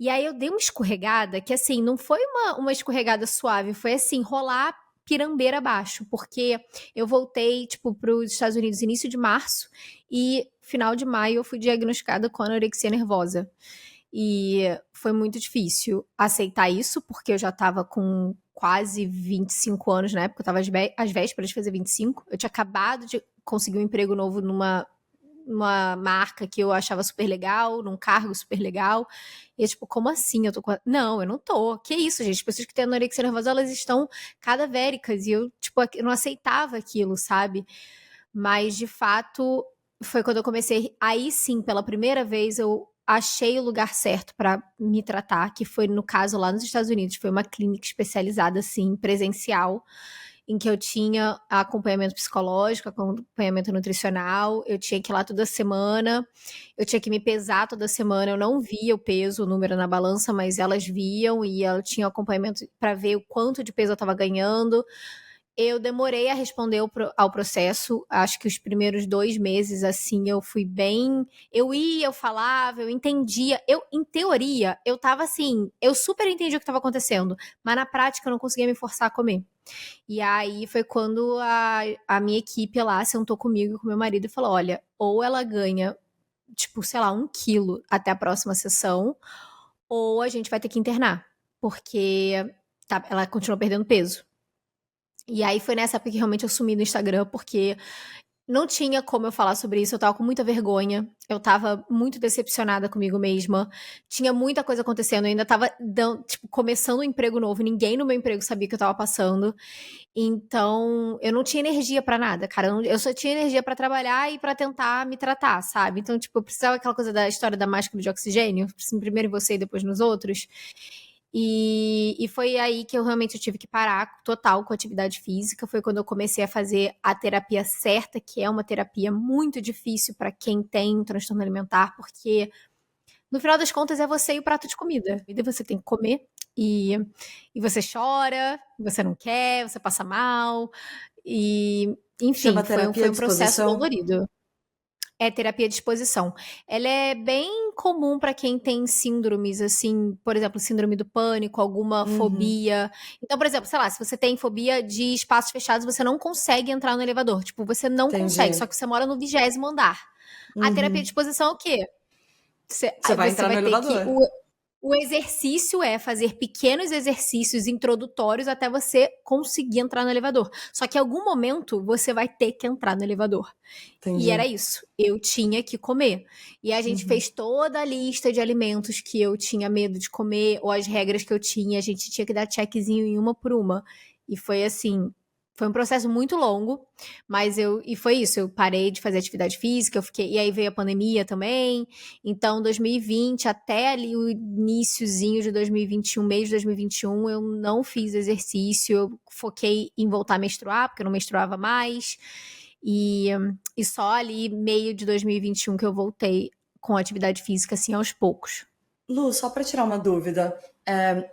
E aí eu dei uma escorregada, que assim, não foi uma escorregada suave, foi assim, rolar pirambeira abaixo, porque eu voltei, tipo, pros Estados Unidos início de março, e final de maio eu fui diagnosticada com anorexia nervosa. E foi muito difícil aceitar isso, porque eu já tava com quase 25 anos na época, eu tava às vésperas de fazer 25. Eu tinha acabado de conseguir um emprego novo numa numa marca que eu achava super legal, num cargo super legal. E eu, tipo, como assim? Eu tô com... Não, eu não tô. Que isso, gente? As pessoas que têm anorexia nervosa, elas estão cadavéricas. E eu, tipo, eu não aceitava aquilo, sabe? Mas, de fato, foi quando eu comecei. Aí sim, pela primeira vez, eu achei o lugar certo pra me tratar, que foi, no caso, lá nos Estados Unidos. Foi uma clínica especializada, assim, presencial, em que eu tinha acompanhamento psicológico, acompanhamento nutricional, eu tinha que ir lá toda semana, eu tinha que me pesar toda semana, eu não via o peso, o número na balança, mas elas viam e eu tinha acompanhamento para ver o quanto de peso eu estava ganhando. Eu demorei a responder ao processo, acho que os primeiros 2 meses, assim, eu fui bem... Eu ia, eu falava, eu entendia. Em teoria, eu tava assim, eu super entendi o que estava acontecendo, mas na prática eu não conseguia me forçar a comer. E aí foi quando a minha equipe lá sentou comigo e com meu marido e falou, olha, ou ela ganha, tipo, sei lá, 1 quilo até a próxima sessão, ou a gente vai ter que internar, porque ela continua perdendo peso. E aí foi nessa época que realmente eu sumi do Instagram, porque não tinha como eu falar sobre isso, eu tava com muita vergonha, eu tava muito decepcionada comigo mesma, tinha muita coisa acontecendo, eu ainda tava tipo, começando um emprego novo, ninguém no meu emprego sabia o que eu tava passando, então eu não tinha energia pra nada, cara, eu só tinha energia pra trabalhar e pra tentar me tratar, sabe? Então, tipo, eu precisava aquela coisa da história da máscara de oxigênio, primeiro em você e depois nos outros. E foi aí que eu realmente tive que parar total com a atividade física. Foi quando eu comecei a fazer a terapia certa, que é uma terapia muito difícil para quem tem um transtorno alimentar, porque no final das contas é você e o prato de comida. E você tem que comer, e você chora, você não quer, você passa mal. E, enfim, Chama foi terapia um de processo exposição? dolorido. É terapia de exposição. Ela é bem comum para quem tem síndromes, assim, por exemplo, síndrome do pânico, alguma Uhum, fobia. Então, por exemplo, sei lá, se você tem fobia de espaços fechados, você não consegue entrar no elevador. Tipo, você não consegue, só entendi. que você mora no 20º andar. A terapia de Uhum. exposição é o quê? Você, Você vai você entrar no vai ter que. elevador. O exercício é fazer pequenos exercícios introdutórios até você conseguir entrar no elevador. Só que em algum momento você vai ter que entrar no elevador. E era Entendi. isso. Eu tinha que comer. E a gente Uhum. fez toda a lista de alimentos que eu tinha medo de comer, ou as regras que eu tinha. A gente tinha que dar checkzinho em uma por uma. E foi assim. Foi um processo muito longo, mas e foi isso, eu parei de fazer atividade física, e aí veio a pandemia também, então 2020 até ali o iniciozinho de 2021, mês de 2021, eu não fiz exercício, eu foquei em voltar a menstruar, porque eu não menstruava mais, e só ali meio de 2021 que eu voltei com atividade física, assim, aos poucos. Lu, só para tirar uma dúvida,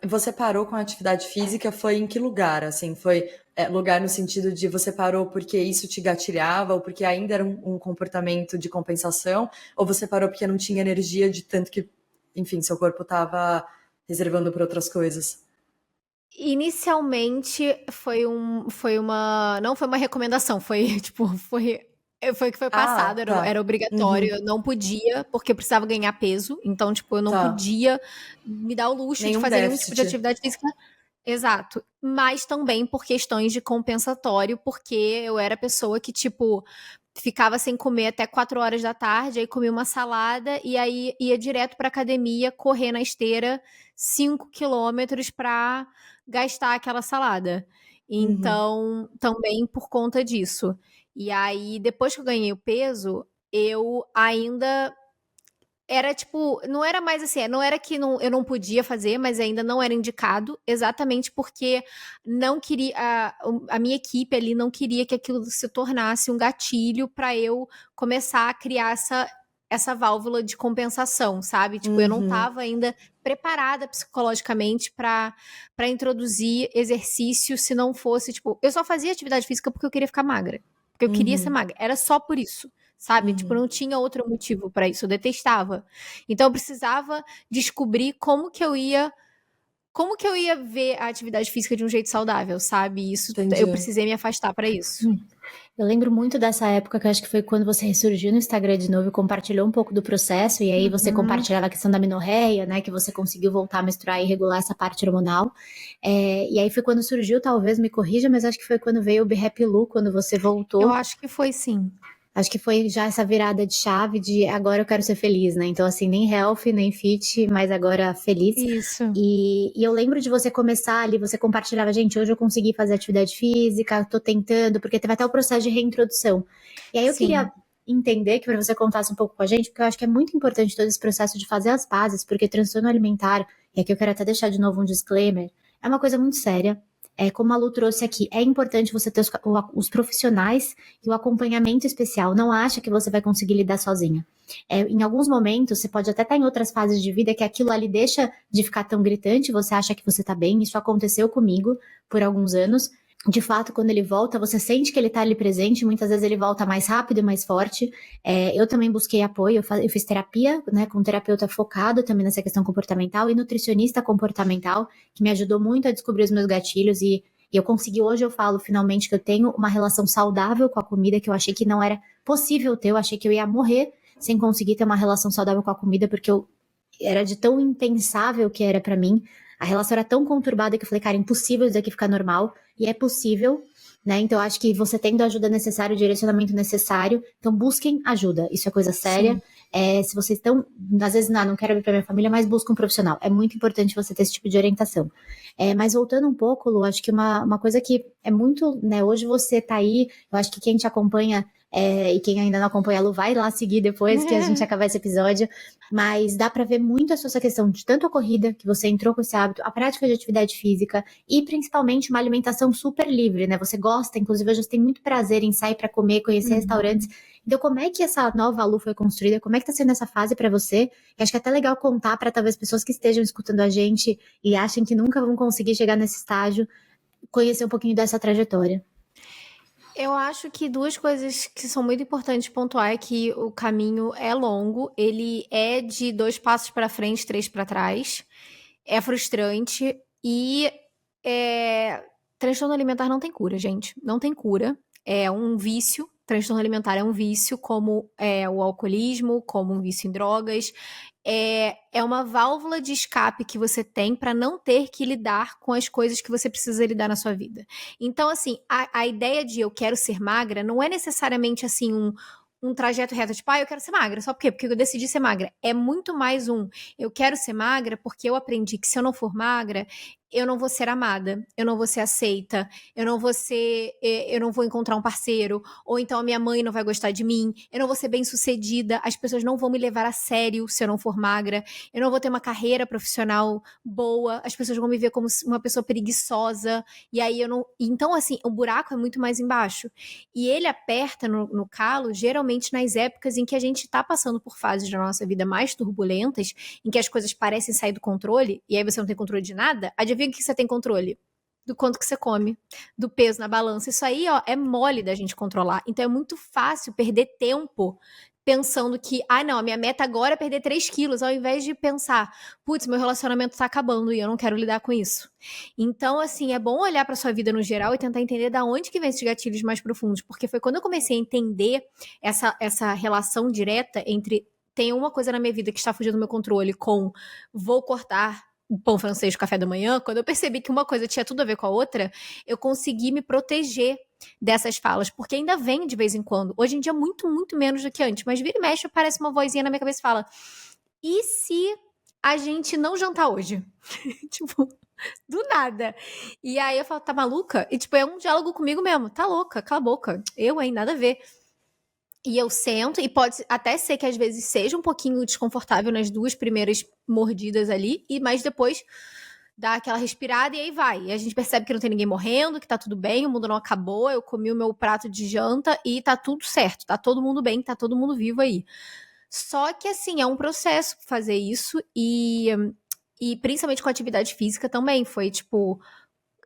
você parou com a atividade física, foi em que lugar? Assim, foi lugar no sentido de você parou porque isso te gatilhava, ou porque ainda era um comportamento de compensação, ou você parou porque não tinha energia de tanto que, enfim, seu corpo estava reservando para outras coisas? Inicialmente não foi uma recomendação, foi tipo, foi o que foi passado, Ah, tá. era obrigatório, Uhum, eu não podia, porque eu precisava ganhar peso, então, tipo, eu não tá. podia me dar o luxo de Nenhum fazer nenhum tipo de déficit. atividade física. Exato. Mas também por questões de compensatório, porque eu era pessoa que, tipo, ficava sem comer até 4 horas da tarde, aí comia uma salada e aí ia direto pra academia, correr na esteira 5 quilômetros pra gastar aquela salada. Uhum. Então, também por conta disso. E aí, depois que eu ganhei o peso, eu ainda era tipo, não era mais assim, não era que eu não podia fazer, mas ainda não era indicado, exatamente porque não queria, a minha equipe ali não queria que aquilo se tornasse um gatilho para eu começar a criar essa válvula de compensação, sabe? Tipo, eu não Uhum. estava ainda preparada psicologicamente para introduzir exercício se não fosse, tipo, eu só fazia atividade física porque eu queria ficar magra, porque eu queria ser Uhum. magra, era só por isso. Sabe? Tipo, Uhum. não tinha outro motivo pra isso, eu detestava. Então eu precisava descobrir como que eu ia ver a atividade física de um jeito saudável, sabe? Isso eu Entendi. precisei me afastar pra isso. Eu lembro muito dessa época que eu acho que foi quando você ressurgiu no Instagram de novo e compartilhou um pouco do processo, e aí você Uhum. compartilhava a questão da amenorreia, né, que você conseguiu voltar a menstruar e regular essa parte hormonal. E aí foi quando surgiu, talvez me corrija, mas acho que foi quando veio o Be Happy Lu, quando você Eu voltou. acho que foi sim. Acho que foi já essa virada de chave de agora eu quero ser feliz, né? Então, assim, nem healthy, nem fit, mas agora feliz. Isso. E eu lembro de você começar ali, você compartilhava, gente, hoje eu consegui fazer atividade física, tô tentando, porque teve até o processo de reintrodução. E aí eu Sim. queria entender que para você contasse um pouco com a gente, porque eu acho que é muito importante todo esse processo de fazer as pazes, porque transtorno alimentar, e aqui eu quero até deixar de novo um disclaimer, é uma coisa muito séria. Como a Lu trouxe aqui, é importante você ter os profissionais e o acompanhamento especial. Não acha que você vai conseguir lidar sozinha. Em alguns momentos, você pode até estar em outras fases de vida que aquilo ali deixa de ficar tão gritante, você acha que você tá bem. Isso aconteceu comigo por alguns anos. De fato, quando ele volta, você sente que ele tá ali presente, muitas vezes ele volta mais rápido e mais forte. Eu também busquei apoio, eu fiz terapia, né, com um terapeuta focado também nessa questão comportamental e nutricionista comportamental, que me ajudou muito a descobrir os meus gatilhos e eu consegui, hoje eu falo finalmente que eu tenho uma relação saudável com a comida que eu achei que não era possível ter, eu achei que eu ia morrer sem conseguir ter uma relação saudável com a comida, porque eu era de tão impensável que era pra mim. A relação era tão conturbada que eu falei, cara, impossível isso daqui ficar normal. E é possível, né? Então, eu acho que você tendo a ajuda necessária, o direcionamento necessário, então busquem ajuda. Isso é coisa séria. Se vocês estão, às vezes, não quero vir pra minha família, mas busca um profissional. É muito importante você ter esse tipo de orientação. Mas voltando um pouco, Lu, acho que uma coisa que é muito, né? Hoje você tá aí, eu acho que quem te acompanha e quem ainda não acompanha a Lu vai lá seguir depois que a gente acabar esse episódio, mas dá pra ver muito essa questão de tanto a corrida, que você entrou com esse hábito, a prática de atividade física e principalmente uma alimentação super livre, né? Você gosta, inclusive hoje você tem muito prazer em sair pra comer, conhecer restaurantes. Então, como é que essa nova Lu foi construída? Como é que tá sendo essa fase pra você? Que acho que é até legal contar pra talvez pessoas que estejam escutando a gente e achem que nunca vão conseguir chegar nesse estágio, conhecer um pouquinho dessa trajetória. Eu acho que duas coisas que são muito importantes pontuar é que o caminho é longo, ele é de 2 passos para frente, 3 para trás, é frustrante e transtorno alimentar não tem cura, gente, não tem cura, é um vício, transtorno alimentar é um vício, como o alcoolismo, como um vício em drogas, é uma válvula de escape que você tem para não ter que lidar com as coisas que você precisa lidar na sua vida. Então, assim, a ideia de eu quero ser magra não é necessariamente, assim, um trajeto reto, tipo, eu quero ser magra. Só por quê? Porque eu decidi ser magra. É muito mais eu quero ser magra porque eu aprendi que se eu não for magra, eu não vou ser amada, eu não vou ser aceita, eu não vou encontrar um parceiro, ou então a minha mãe não vai gostar de mim, eu não vou ser bem-sucedida, as pessoas não vão me levar a sério se eu não for magra, eu não vou ter uma carreira profissional boa, as pessoas vão me ver como uma pessoa preguiçosa, e aí eu não... Então, assim, o buraco é muito mais embaixo. E ele aperta no calo, geralmente nas épocas em que a gente tá passando por fases da nossa vida mais turbulentas, em que as coisas parecem sair do controle, e aí você não tem controle de nada, adivinha o que você tem controle? Do quanto que você come, do peso na balança. Isso aí, ó, é mole da gente controlar. Então é muito fácil perder tempo pensando que, não, a minha meta agora é perder 3 quilos, ao invés de pensar, putz, meu relacionamento tá acabando e eu não quero lidar com isso. Então, assim, é bom olhar pra sua vida no geral e tentar entender da onde que vem esses gatilhos mais profundos, porque foi quando eu comecei a entender essa relação direta entre tem uma coisa na minha vida que está fugindo do meu controle com vou cortar o pão francês do café da manhã, quando eu percebi que uma coisa tinha tudo a ver com a outra, eu consegui me proteger dessas falas, porque ainda vem de vez em quando. Hoje em dia, muito, muito menos do que antes, mas vira e mexe, aparece uma vozinha na minha cabeça e fala, e se a gente não jantar hoje? Tipo, do nada. E aí eu falo, tá maluca? E tipo, é um diálogo comigo mesmo, tá louca, cala a boca, eu, hein, nada a ver. E eu sento, e pode até ser que às vezes seja um pouquinho desconfortável nas 2 primeiras mordidas ali, mas depois dá aquela respirada e aí vai. E a gente percebe que não tem ninguém morrendo, que tá tudo bem, o mundo não acabou, eu comi o meu prato de janta e tá tudo certo, tá todo mundo bem, tá todo mundo vivo aí. Só que, assim, é um processo fazer isso e principalmente com a atividade física também, foi tipo...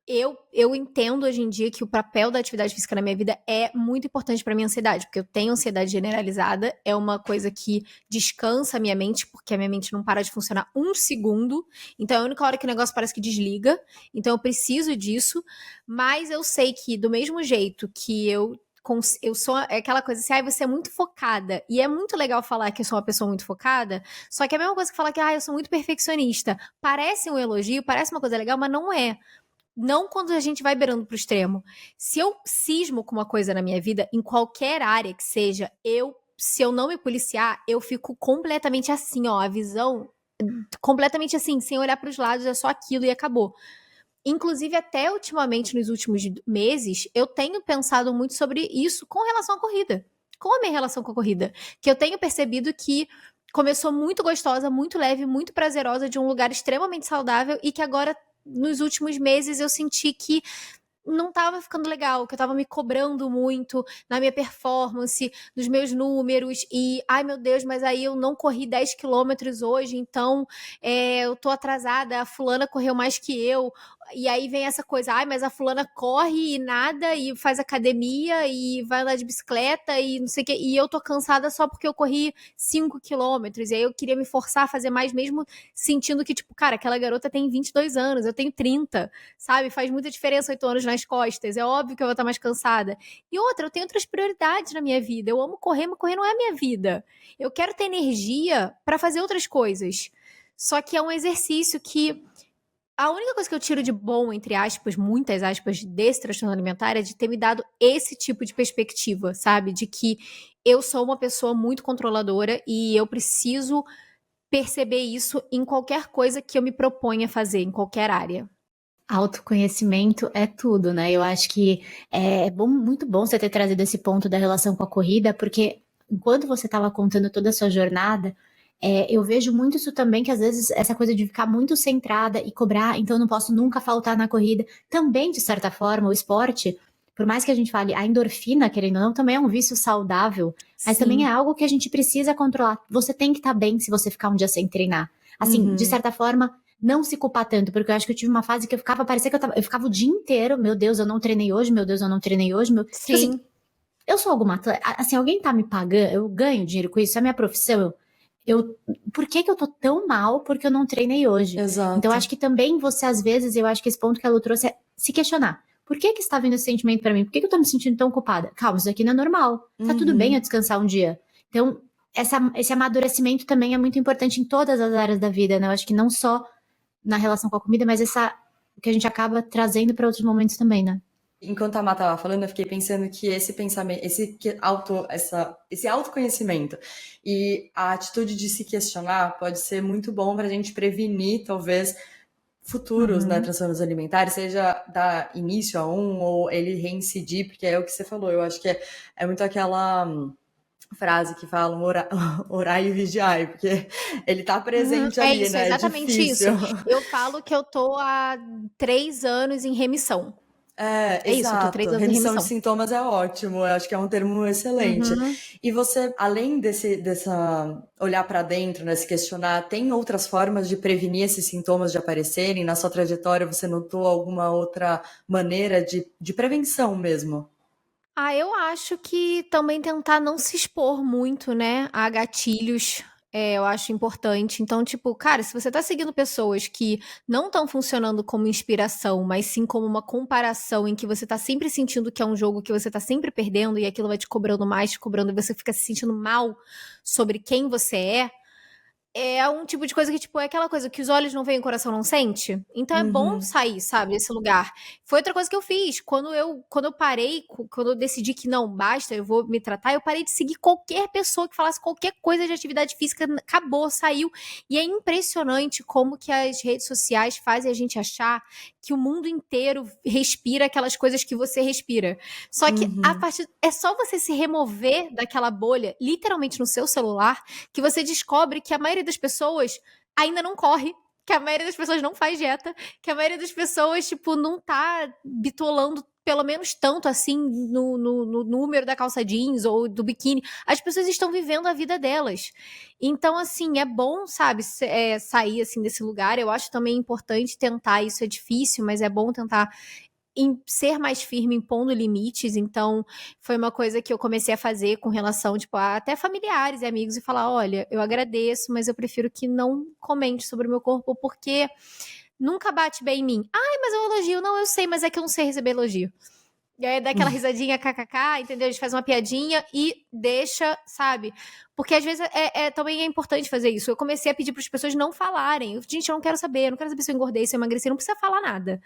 Eu entendo hoje em dia que o papel da atividade física na minha vida é muito importante pra minha ansiedade, porque eu tenho ansiedade generalizada, é uma coisa que descansa a minha mente, porque a minha mente não para de funcionar 1 segundo, então é a única hora que o negócio parece que desliga, então eu preciso disso, mas eu sei que do mesmo jeito que eu sou aquela coisa assim, você é muito focada, e é muito legal falar que eu sou uma pessoa muito focada, só que é a mesma coisa que falar que eu sou muito perfeccionista, parece um elogio, parece uma coisa legal, mas não é. Não quando a gente vai beirando pro extremo. Se eu cismo com uma coisa na minha vida, em qualquer área que seja, se eu não me policiar, eu fico completamente assim, ó, a visão completamente assim, sem olhar pros lados, é só aquilo e acabou. Inclusive, até ultimamente, nos últimos meses, eu tenho pensado muito sobre isso com relação à corrida. Com a minha relação com a corrida. Que eu tenho percebido que começou muito gostosa, muito leve, muito prazerosa, de um lugar extremamente saudável, e que agora, nos últimos meses, eu senti que não tava ficando legal, que eu tava me cobrando muito na minha performance, nos meus números, e ai meu Deus, mas aí eu não corri 10 quilômetros hoje, então eu tô atrasada, a fulana correu mais que eu, e aí vem essa coisa, ai, mas a fulana corre e nada, e faz academia, e vai andar de bicicleta, e não sei o que, e eu tô cansada só porque eu corri 5 quilômetros, e aí eu queria me forçar a fazer mais, mesmo sentindo que, tipo, cara, aquela garota tem 22 anos, eu tenho 30, sabe? Faz muita diferença 8 anos nas costas, é óbvio que eu vou estar mais cansada. E outra, eu tenho outras prioridades na minha vida, eu amo correr, mas correr não é a minha vida. Eu quero ter energia pra fazer outras coisas. Só que é um exercício que a única coisa que eu tiro de bom, entre aspas, muitas aspas, desse transtorno alimentar é de ter me dado esse tipo de perspectiva, sabe? De que eu sou uma pessoa muito controladora e eu preciso perceber isso em qualquer coisa que eu me proponha fazer, em qualquer área. Autoconhecimento é tudo, né? Eu acho que é bom, muito bom você ter trazido esse ponto da relação com a corrida, porque enquanto você estava contando toda a sua jornada, eu vejo muito isso também, que às vezes essa coisa de ficar muito centrada e cobrar, então eu não posso nunca faltar na corrida. Também, de certa forma, o esporte, por mais que a gente fale, a endorfina, querendo ou não, também é um vício saudável, mas também é algo que a gente precisa controlar. Você tem que estar bem se você ficar um dia sem treinar. Assim, de certa forma, não se culpar tanto, porque eu acho que eu tive uma fase que parecia que eu ficava o dia inteiro, meu Deus, eu não treinei hoje, meu Deus, eu não treinei hoje, meu... Tipo assim, eu sou alguma atleta, assim, alguém tá me pagando, eu ganho dinheiro com isso, é a minha profissão, por que eu tô tão mal porque eu não treinei hoje? Exato. Então, acho que também você, às vezes, eu acho que esse ponto que a Lu trouxe é se questionar. Por que está vindo esse sentimento pra mim? Por que eu tô me sentindo tão culpada? Calma, isso aqui não é normal. Tá tudo bem eu descansar um dia. Então, esse amadurecimento também é muito importante em todas as áreas da vida, né? Eu acho que não só na relação com a comida, mas que a gente acaba trazendo para outros momentos também, né? Enquanto a Má estava falando, eu fiquei pensando que esse pensamento, esse autoconhecimento e a atitude de se questionar pode ser muito bom para a gente prevenir, talvez, futuros, né, transtornos alimentares, seja dar início a um ou ele reincidir, porque é o que você falou. Eu acho que é muito aquela frase que falam orar e vigiar, porque ele tá presente ali, isso, né? É exatamente difícil. isso. Eu falo que eu tô há 3 anos em remissão. É isso, eu tô 3 exato. anos em Remissão de remissão. sintomas é ótimo, eu acho que é um termo excelente. E você, além dessa olhar para dentro, né, se questionar, tem outras formas de prevenir esses sintomas de aparecerem? Na sua trajetória, você notou alguma outra maneira de prevenção mesmo? Eu acho que também tentar não se expor muito, né, a gatilhos, eu acho importante. Então, tipo, cara, se você tá seguindo pessoas que não estão funcionando como inspiração, mas sim como uma comparação em que você tá sempre sentindo que é um jogo que você tá sempre perdendo e aquilo vai te cobrando mais, te cobrando, e você fica se sentindo mal sobre quem você é um tipo de coisa que, tipo, é aquela coisa que os olhos não veem, o coração não sente. Então é bom sair, sabe, desse lugar. Foi outra coisa que eu fiz. Quando eu parei, quando eu decidi que não, basta, eu vou me tratar, eu parei de seguir qualquer pessoa que falasse qualquer coisa de atividade física, acabou, saiu. E é impressionante como que as redes sociais fazem a gente achar que o mundo inteiro respira aquelas coisas que você respira. Só que é só você se remover daquela bolha, literalmente no seu celular, que você descobre que a maioria das pessoas ainda não corre, que a maioria das pessoas não faz dieta, que a maioria das pessoas, tipo, não tá bitolando pelo menos tanto assim no número da calça jeans ou do biquíni. As pessoas estão vivendo a vida delas. Então, assim, é bom, sabe, sair assim desse lugar. Eu acho também importante tentar, isso é difícil, mas é bom tentar ser mais firme, impondo limites. Então, foi uma coisa que eu comecei a fazer com relação, tipo, a até familiares e amigos, e falar, olha, eu agradeço, mas eu prefiro que não comente sobre o meu corpo, porque nunca bate bem em mim. Ai, mas é um elogio. Não, eu sei, mas é que eu não sei receber elogio. E aí dá aquela risadinha kkk, entendeu? A gente faz uma piadinha e deixa, sabe? Porque às vezes também é importante fazer isso. Eu comecei a pedir para as pessoas não falarem. Gente, eu não quero saber se eu engordei, se eu emagreci, não precisa falar nada.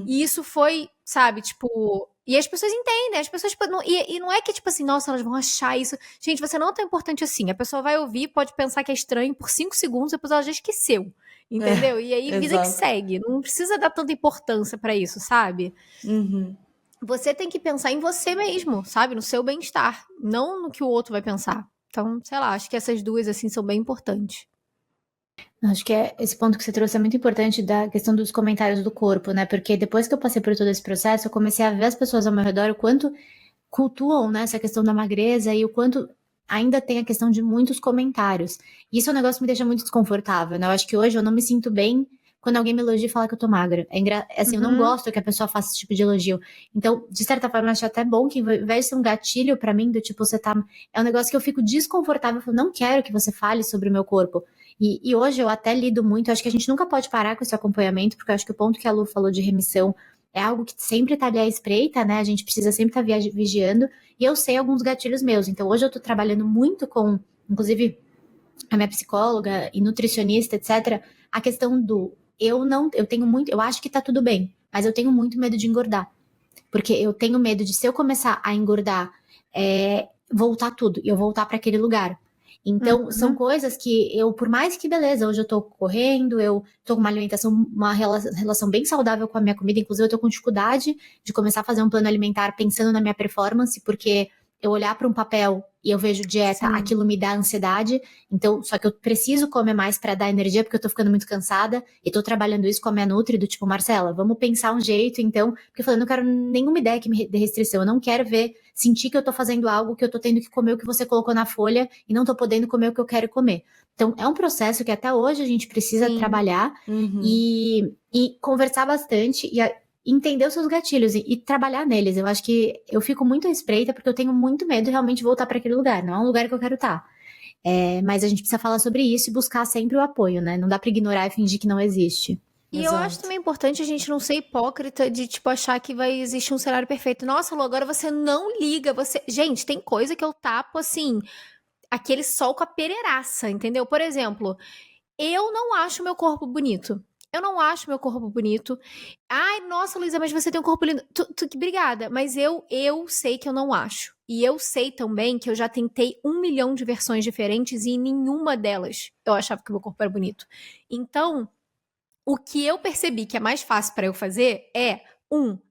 E isso foi, sabe, tipo... E as pessoas entendem, as pessoas... Tipo, e não é que, tipo assim, nossa, elas vão achar isso... Gente, você não é tão importante assim. A pessoa vai ouvir, pode pensar que é estranho por 5 segundos, depois ela já esqueceu. Entendeu? E aí, vida que exato. segue. Não precisa dar tanta importância pra isso, sabe? Uhum. Você tem que pensar em você mesmo, sabe? No seu bem-estar. Não no que o outro vai pensar. Então, sei lá, acho que essas duas, assim, são bem importantes. Acho que esse ponto que você trouxe é muito importante da questão dos comentários do corpo, né? Porque depois que eu passei por todo esse processo, eu comecei a ver as pessoas ao meu redor o quanto cultuam, né, essa questão da magreza e o quanto ainda tem a questão de muitos comentários. E isso é um negócio que me deixa muito desconfortável, né? Eu acho que hoje eu não me sinto bem quando alguém me elogia e fala que eu tô magra. Assim, eu não gosto que a pessoa faça esse tipo de elogio. Então, de certa forma, eu acho até bom que, ao invés de ser um gatilho pra mim, do tipo, você tá... É um negócio que eu fico desconfortável, eu falo, não quero que você fale sobre o meu corpo. E hoje eu até lido muito, eu acho que a gente nunca pode parar com esse acompanhamento, porque eu acho que o ponto que a Lu falou de remissão é algo que sempre tá ali à espreita, né? A gente precisa sempre estar vigiando. E eu sei alguns gatilhos meus. Então, hoje eu tô trabalhando muito com, inclusive, a minha psicóloga e nutricionista, etc. A questão do eu acho que tá tudo bem, mas eu tenho muito medo de engordar. Porque eu tenho medo de, se eu começar a engordar, voltar tudo, e eu voltar para aquele lugar. Então, são coisas que eu, por mais que beleza, hoje eu tô correndo, eu tô com uma alimentação, uma relação bem saudável com a minha comida, inclusive eu tô com dificuldade de começar a fazer um plano alimentar pensando na minha performance, porque eu olhar para um papel e eu vejo dieta, aquilo me dá ansiedade, então, só que eu preciso comer mais para dar energia, porque eu tô ficando muito cansada, e tô trabalhando isso com a minha nutri, do tipo, Marcela, vamos pensar um jeito, então, porque eu falei, eu não quero nenhuma ideia que me dê restrição, eu não quero sentir que eu tô fazendo algo, que eu tô tendo que comer o que você colocou na folha, e não tô podendo comer o que eu quero comer. Então, é um processo que até hoje a gente precisa trabalhar, e conversar bastante, e entender os seus gatilhos e trabalhar neles. Eu acho que eu fico muito à espreita porque eu tenho muito medo de realmente voltar para aquele lugar. Não é um lugar que eu quero estar. Mas a gente precisa falar sobre isso e buscar sempre o apoio, né? Não dá para ignorar e fingir que não existe. E eu acho também importante a gente não ser hipócrita de, tipo, achar que vai existir um cenário perfeito. Nossa, Lu, agora você não liga, você... Gente, tem coisa que eu tapo, assim, aquele sol com a pereiraça, entendeu? Por exemplo, eu não acho meu corpo bonito. Eu não acho meu corpo bonito. Ai, nossa, Luísa, mas você tem um corpo lindo. Obrigada, mas eu sei que eu não acho. E eu sei também que eu já tentei 1 milhão de versões diferentes e em nenhuma delas eu achava que meu corpo era bonito. Então, o que eu percebi que é mais fácil pra eu fazer é,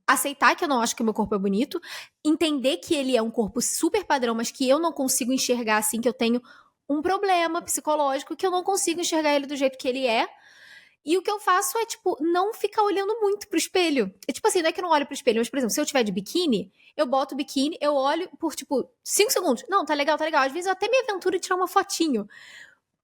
aceitar que eu não acho que o meu corpo é bonito, entender que ele é um corpo super padrão, mas que eu não consigo enxergar assim, que eu tenho um problema psicológico, que eu não consigo enxergar ele do jeito que ele é. E o que eu faço é, tipo, não ficar olhando muito pro espelho. Tipo assim, não é que eu não olho pro espelho, mas, por exemplo, se eu tiver de biquíni, eu boto o biquíni, eu olho por, tipo, 5 segundos. Não, tá legal, tá legal. Às vezes eu até me aventuro em tirar uma fotinho.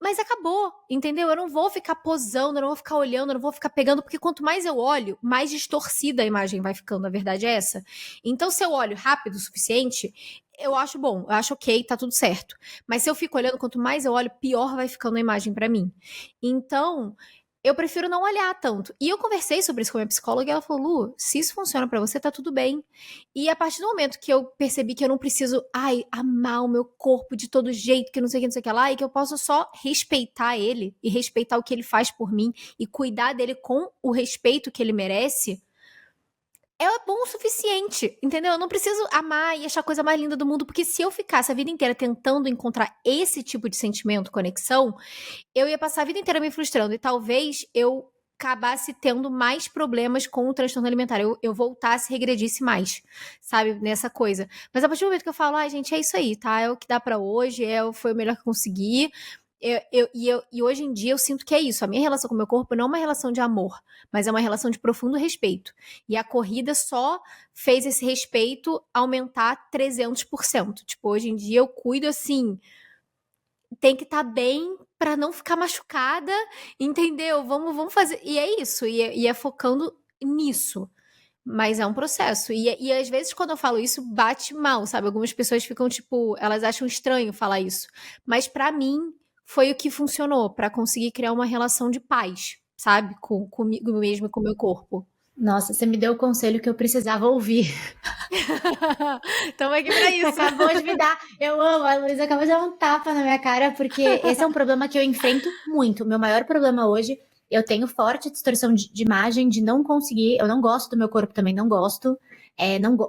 Mas acabou, entendeu? Eu não vou ficar posando, eu não vou ficar olhando, eu não vou ficar pegando, porque quanto mais eu olho, mais distorcida a imagem vai ficando, a verdade é essa. Então, se eu olho rápido o suficiente, eu acho bom, eu acho ok, tá tudo certo. Mas se eu fico olhando, quanto mais eu olho, pior vai ficando a imagem pra mim. Então, eu prefiro não olhar tanto. E eu conversei sobre isso com a minha psicóloga e ela falou, Lu, se isso funciona pra você, tá tudo bem. E a partir do momento que eu percebi que eu não preciso, amar o meu corpo de todo jeito, que não sei o que, não sei o que lá, e que eu posso só respeitar ele e respeitar o que ele faz por mim e cuidar dele com o respeito que ele merece, é bom o suficiente, entendeu? Eu não preciso amar e achar a coisa mais linda do mundo, porque se eu ficasse a vida inteira tentando encontrar esse tipo de sentimento, conexão, eu ia passar a vida inteira me frustrando e talvez eu acabasse tendo mais problemas com o transtorno alimentar. Eu voltasse, regredisse mais, sabe? Nessa coisa. Mas a partir do momento que eu falo, gente, é isso aí, tá? É o que dá pra hoje, foi o melhor que eu consegui. E hoje em dia eu sinto que é isso. A minha relação com o meu corpo não é uma relação de amor, mas é uma relação de profundo respeito. E a corrida só fez esse respeito aumentar 300%. Tipo, hoje em dia eu cuido assim, tem que estar bem pra não ficar machucada, entendeu? Vamos fazer. E é isso, e é focando nisso. Mas é um processo. E às vezes, quando eu falo isso, bate mal, sabe? Algumas pessoas ficam, tipo, elas acham estranho falar isso. Mas pra mim, foi o que funcionou pra conseguir criar uma relação de paz, sabe? Comigo mesmo e com o meu corpo. Nossa, você me deu o conselho que eu precisava ouvir. Estamos aqui pra Você isso. acabou de me dar. Eu amo, a Luísa acabou de dar um tapa na minha cara, porque esse é um problema que eu enfrento muito. O meu maior problema hoje, eu tenho forte distorção de imagem, de não conseguir. Eu não gosto do meu corpo também, não gosto.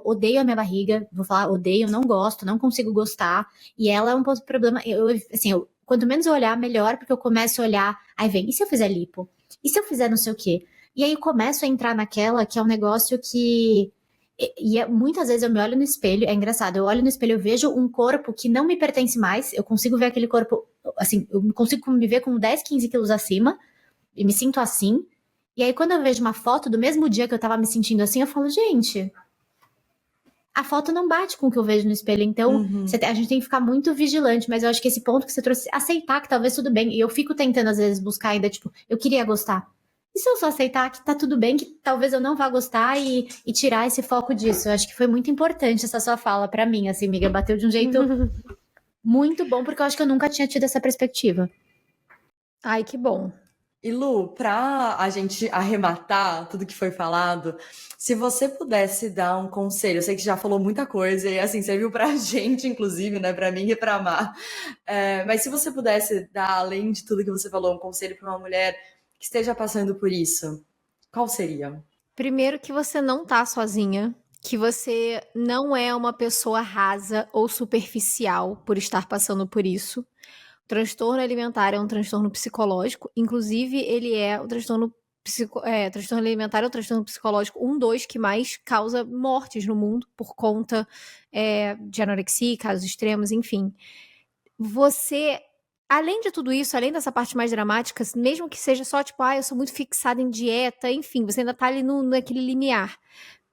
Odeio a minha barriga, vou falar, odeio, não gosto, não consigo gostar. E ela é um problema. Quanto menos eu olhar, melhor, porque eu começo a olhar. Aí vem, e se eu fizer lipo? E se eu fizer não sei o quê? E aí eu começo a entrar naquela que é um negócio que. Muitas vezes eu me olho no espelho, é engraçado, eu olho no espelho, eu vejo um corpo que não me pertence mais, eu consigo ver aquele corpo, assim, eu consigo me ver com 10, 15 quilos acima, e me sinto assim, e aí quando eu vejo uma foto do mesmo dia que eu tava me sentindo assim, eu falo, gente, a foto não bate com o que eu vejo no espelho, então a gente tem que ficar muito vigilante, mas eu acho que esse ponto que você trouxe, aceitar que talvez tudo bem, e eu fico tentando às vezes buscar ainda, tipo, eu queria gostar. E se eu só aceitar que tá tudo bem, que talvez eu não vá gostar e tirar esse foco disso? Eu acho que foi muito importante essa sua fala pra mim, assim, amiga. Bateu de um jeito muito bom, porque eu acho que eu nunca tinha tido essa perspectiva. Ai, que bom. E Lu, para a gente arrematar tudo que foi falado, se você pudesse dar um conselho, eu sei que já falou muita coisa e assim serviu pra gente, inclusive, né, para mim e pra Mar. Mas se você pudesse dar, além de tudo que você falou, um conselho para uma mulher que esteja passando por isso, qual seria? Primeiro que você não tá sozinha, que você não é uma pessoa rasa ou superficial por estar passando por isso. O transtorno alimentar é um transtorno psicológico, inclusive ele é o transtorno alimentar é o transtorno psicológico 2 que mais causa mortes no mundo por conta de anorexia, casos extremos, enfim. Você, além de tudo isso, além dessa parte mais dramática, mesmo que seja só tipo, eu sou muito fixada em dieta, enfim, você ainda tá ali naquele limiar.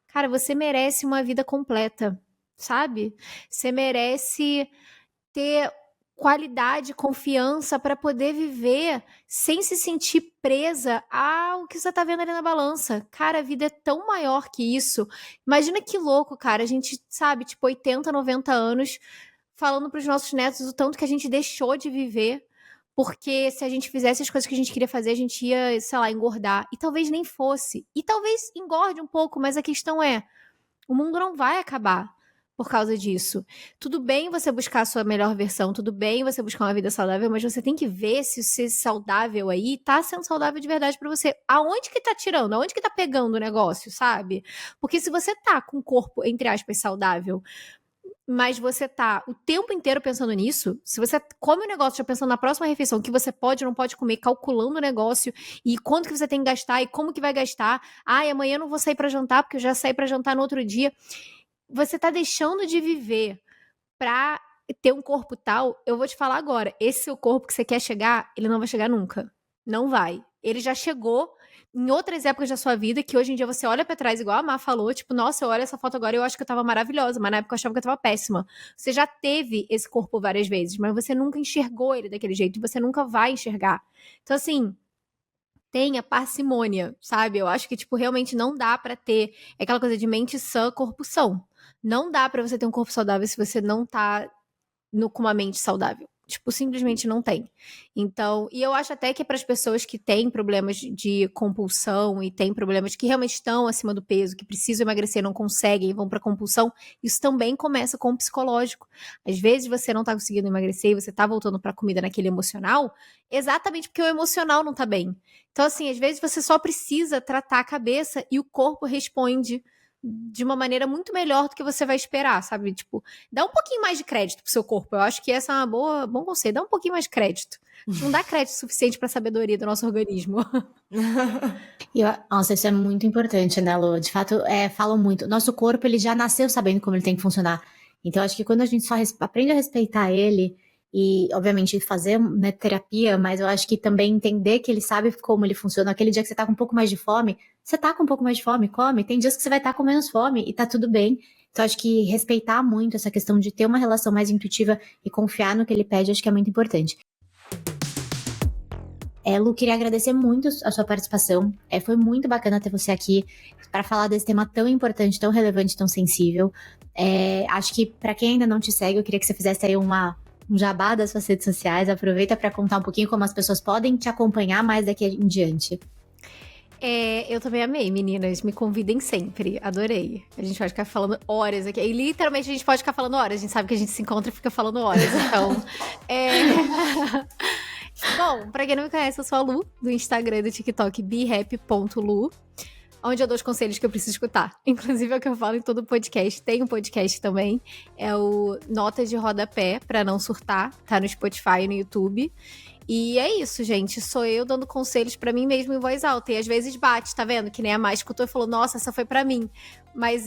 Cara, você merece uma vida completa, sabe? Você merece ter qualidade, confiança para poder viver sem se sentir presa ao que você tá vendo ali na balança. Cara, a vida é tão maior que isso. Imagina que louco, cara. A gente, sabe, tipo, 80, 90 anos falando pros nossos netos o tanto que a gente deixou de viver, porque se a gente fizesse as coisas que a gente queria fazer, a gente ia, sei lá, engordar. E talvez nem fosse. E talvez engorde um pouco, mas a questão é, o mundo não vai acabar por causa disso. Tudo bem você buscar a sua melhor versão, tudo bem você buscar uma vida saudável, mas você tem que ver se ser saudável aí tá sendo saudável de verdade pra você. Aonde que tá tirando? Aonde que tá pegando o negócio, sabe? Porque se você tá com um corpo, entre aspas, saudável, mas você tá o tempo inteiro pensando nisso, se você come o negócio já pensando na próxima refeição, que você pode ou não pode comer, calculando o negócio e quanto que você tem que gastar e como que vai gastar, amanhã eu não vou sair pra jantar porque eu já saí pra jantar no outro dia, você tá deixando de viver pra ter um corpo tal, eu vou te falar agora, esse seu corpo que você quer chegar, ele não vai chegar nunca, não vai, ele já chegou em outras épocas da sua vida, que hoje em dia você olha pra trás, igual a Má falou, tipo, nossa, eu olho essa foto agora e eu acho que eu tava maravilhosa, mas na época eu achava que eu tava péssima. Você já teve esse corpo várias vezes, mas você nunca enxergou ele daquele jeito, e você nunca vai enxergar. Então, assim, tenha parcimônia, sabe? Eu acho que, tipo, realmente não dá pra ter aquela coisa de mente sã, corpo são. Não dá pra você ter um corpo saudável se você não tá com uma mente saudável. Tipo, simplesmente não tem. Então, e eu acho até que para as pessoas que têm problemas de compulsão e têm problemas que realmente estão acima do peso, que precisam emagrecer, não conseguem e vão para compulsão, isso também começa com o psicológico. Às vezes você não tá conseguindo emagrecer e você tá voltando para comida naquele emocional, exatamente porque o emocional não tá bem. Então, assim, às vezes você só precisa tratar a cabeça e o corpo responde de uma maneira muito melhor do que você vai esperar, sabe? Tipo, dá um pouquinho mais de crédito pro seu corpo. Eu acho que essa é uma bom conselho. Dá um pouquinho mais de crédito. Não dá crédito suficiente pra sabedoria do nosso organismo. Nossa, isso é muito importante, né, Lu? De fato, falam muito. Nosso corpo, ele já nasceu sabendo como ele tem que funcionar. Então, acho que quando a gente só aprende a respeitar ele e, obviamente, fazer, né, terapia, mas eu acho que também entender que ele sabe como ele funciona. Aquele dia que você tá com um pouco mais de fome, você tá com um pouco mais de fome, come. Tem dias que você vai estar com menos fome e tá tudo bem. Então, acho que respeitar muito essa questão de ter uma relação mais intuitiva e confiar no que ele pede, acho que é muito importante. Lu, queria agradecer muito a sua participação. Foi muito bacana ter você aqui para falar desse tema tão importante, tão relevante, tão sensível. Acho que para quem ainda não te segue, eu queria que você fizesse aí um jabá das suas redes sociais. Aproveita para contar um pouquinho como as pessoas podem te acompanhar mais daqui em diante. Eu também amei, meninas. Me convidem sempre. Adorei. A gente pode ficar falando horas aqui. E literalmente a gente pode ficar falando horas. A gente sabe que a gente se encontra e fica falando horas. Então, Bom, pra quem não me conhece, eu sou a Lu, do Instagram e do TikTok, behappy.lu, onde eu dou os conselhos que eu preciso escutar. Inclusive é o que eu falo em todo podcast. Tem um podcast também. É o Notas de Rodapé, pra não surtar. Tá no Spotify e no YouTube. E é isso, gente. Sou eu dando conselhos pra mim mesmo em voz alta. E às vezes bate, tá vendo? Que nem a Mai escutou e falou, nossa, essa foi pra mim. Mas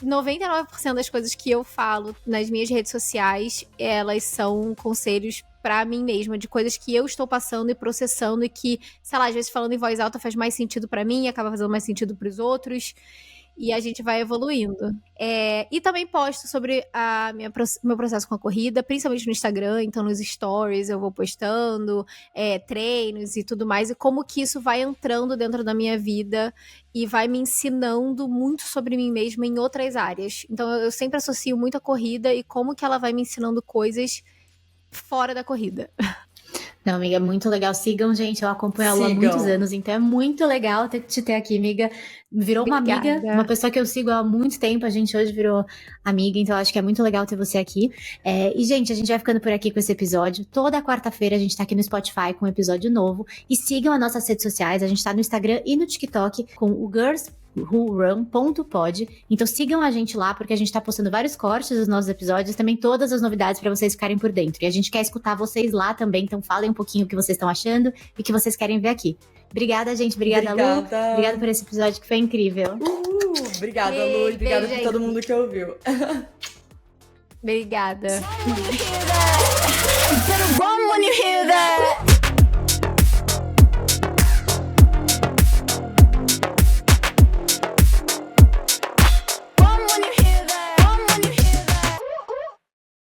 99% das coisas que eu falo nas minhas redes sociais, elas são conselhos pra mim mesma, de coisas que eu estou passando e processando e que, sei lá, às vezes falando em voz alta faz mais sentido pra mim, acaba fazendo mais sentido pros outros. E a gente vai evoluindo. E também posto sobre meu processo com a corrida, principalmente no Instagram, então nos stories eu vou postando, treinos e tudo mais, e como que isso vai entrando dentro da minha vida e vai me ensinando muito sobre mim mesma em outras áreas. Então eu sempre associo muito a corrida e como que ela vai me ensinando coisas fora da corrida. Não, amiga, muito legal. Sigam, gente, eu acompanho a Lu há muitos anos, então é muito legal te ter aqui, amiga. Virou uma amiga, uma pessoa que eu sigo há muito tempo, a gente hoje virou amiga, então eu acho que é muito legal ter você aqui. E, gente, a gente vai ficando por aqui com esse episódio. Toda quarta-feira a gente tá aqui no Spotify com um episódio novo. E sigam as nossas redes sociais, a gente tá no Instagram e no TikTok com o girls.who.run.pod. Então sigam a gente lá, porque a gente tá postando vários cortes dos nossos episódios, também todas as novidades pra vocês ficarem por dentro. E a gente quer escutar vocês lá também, então falem um pouquinho o que vocês estão achando e o que vocês querem ver aqui. Obrigada, gente. Obrigada, Lu. Obrigada por esse episódio que foi incrível. Obrigada, Lu. E obrigada por todo mundo que ouviu. Obrigada. Better run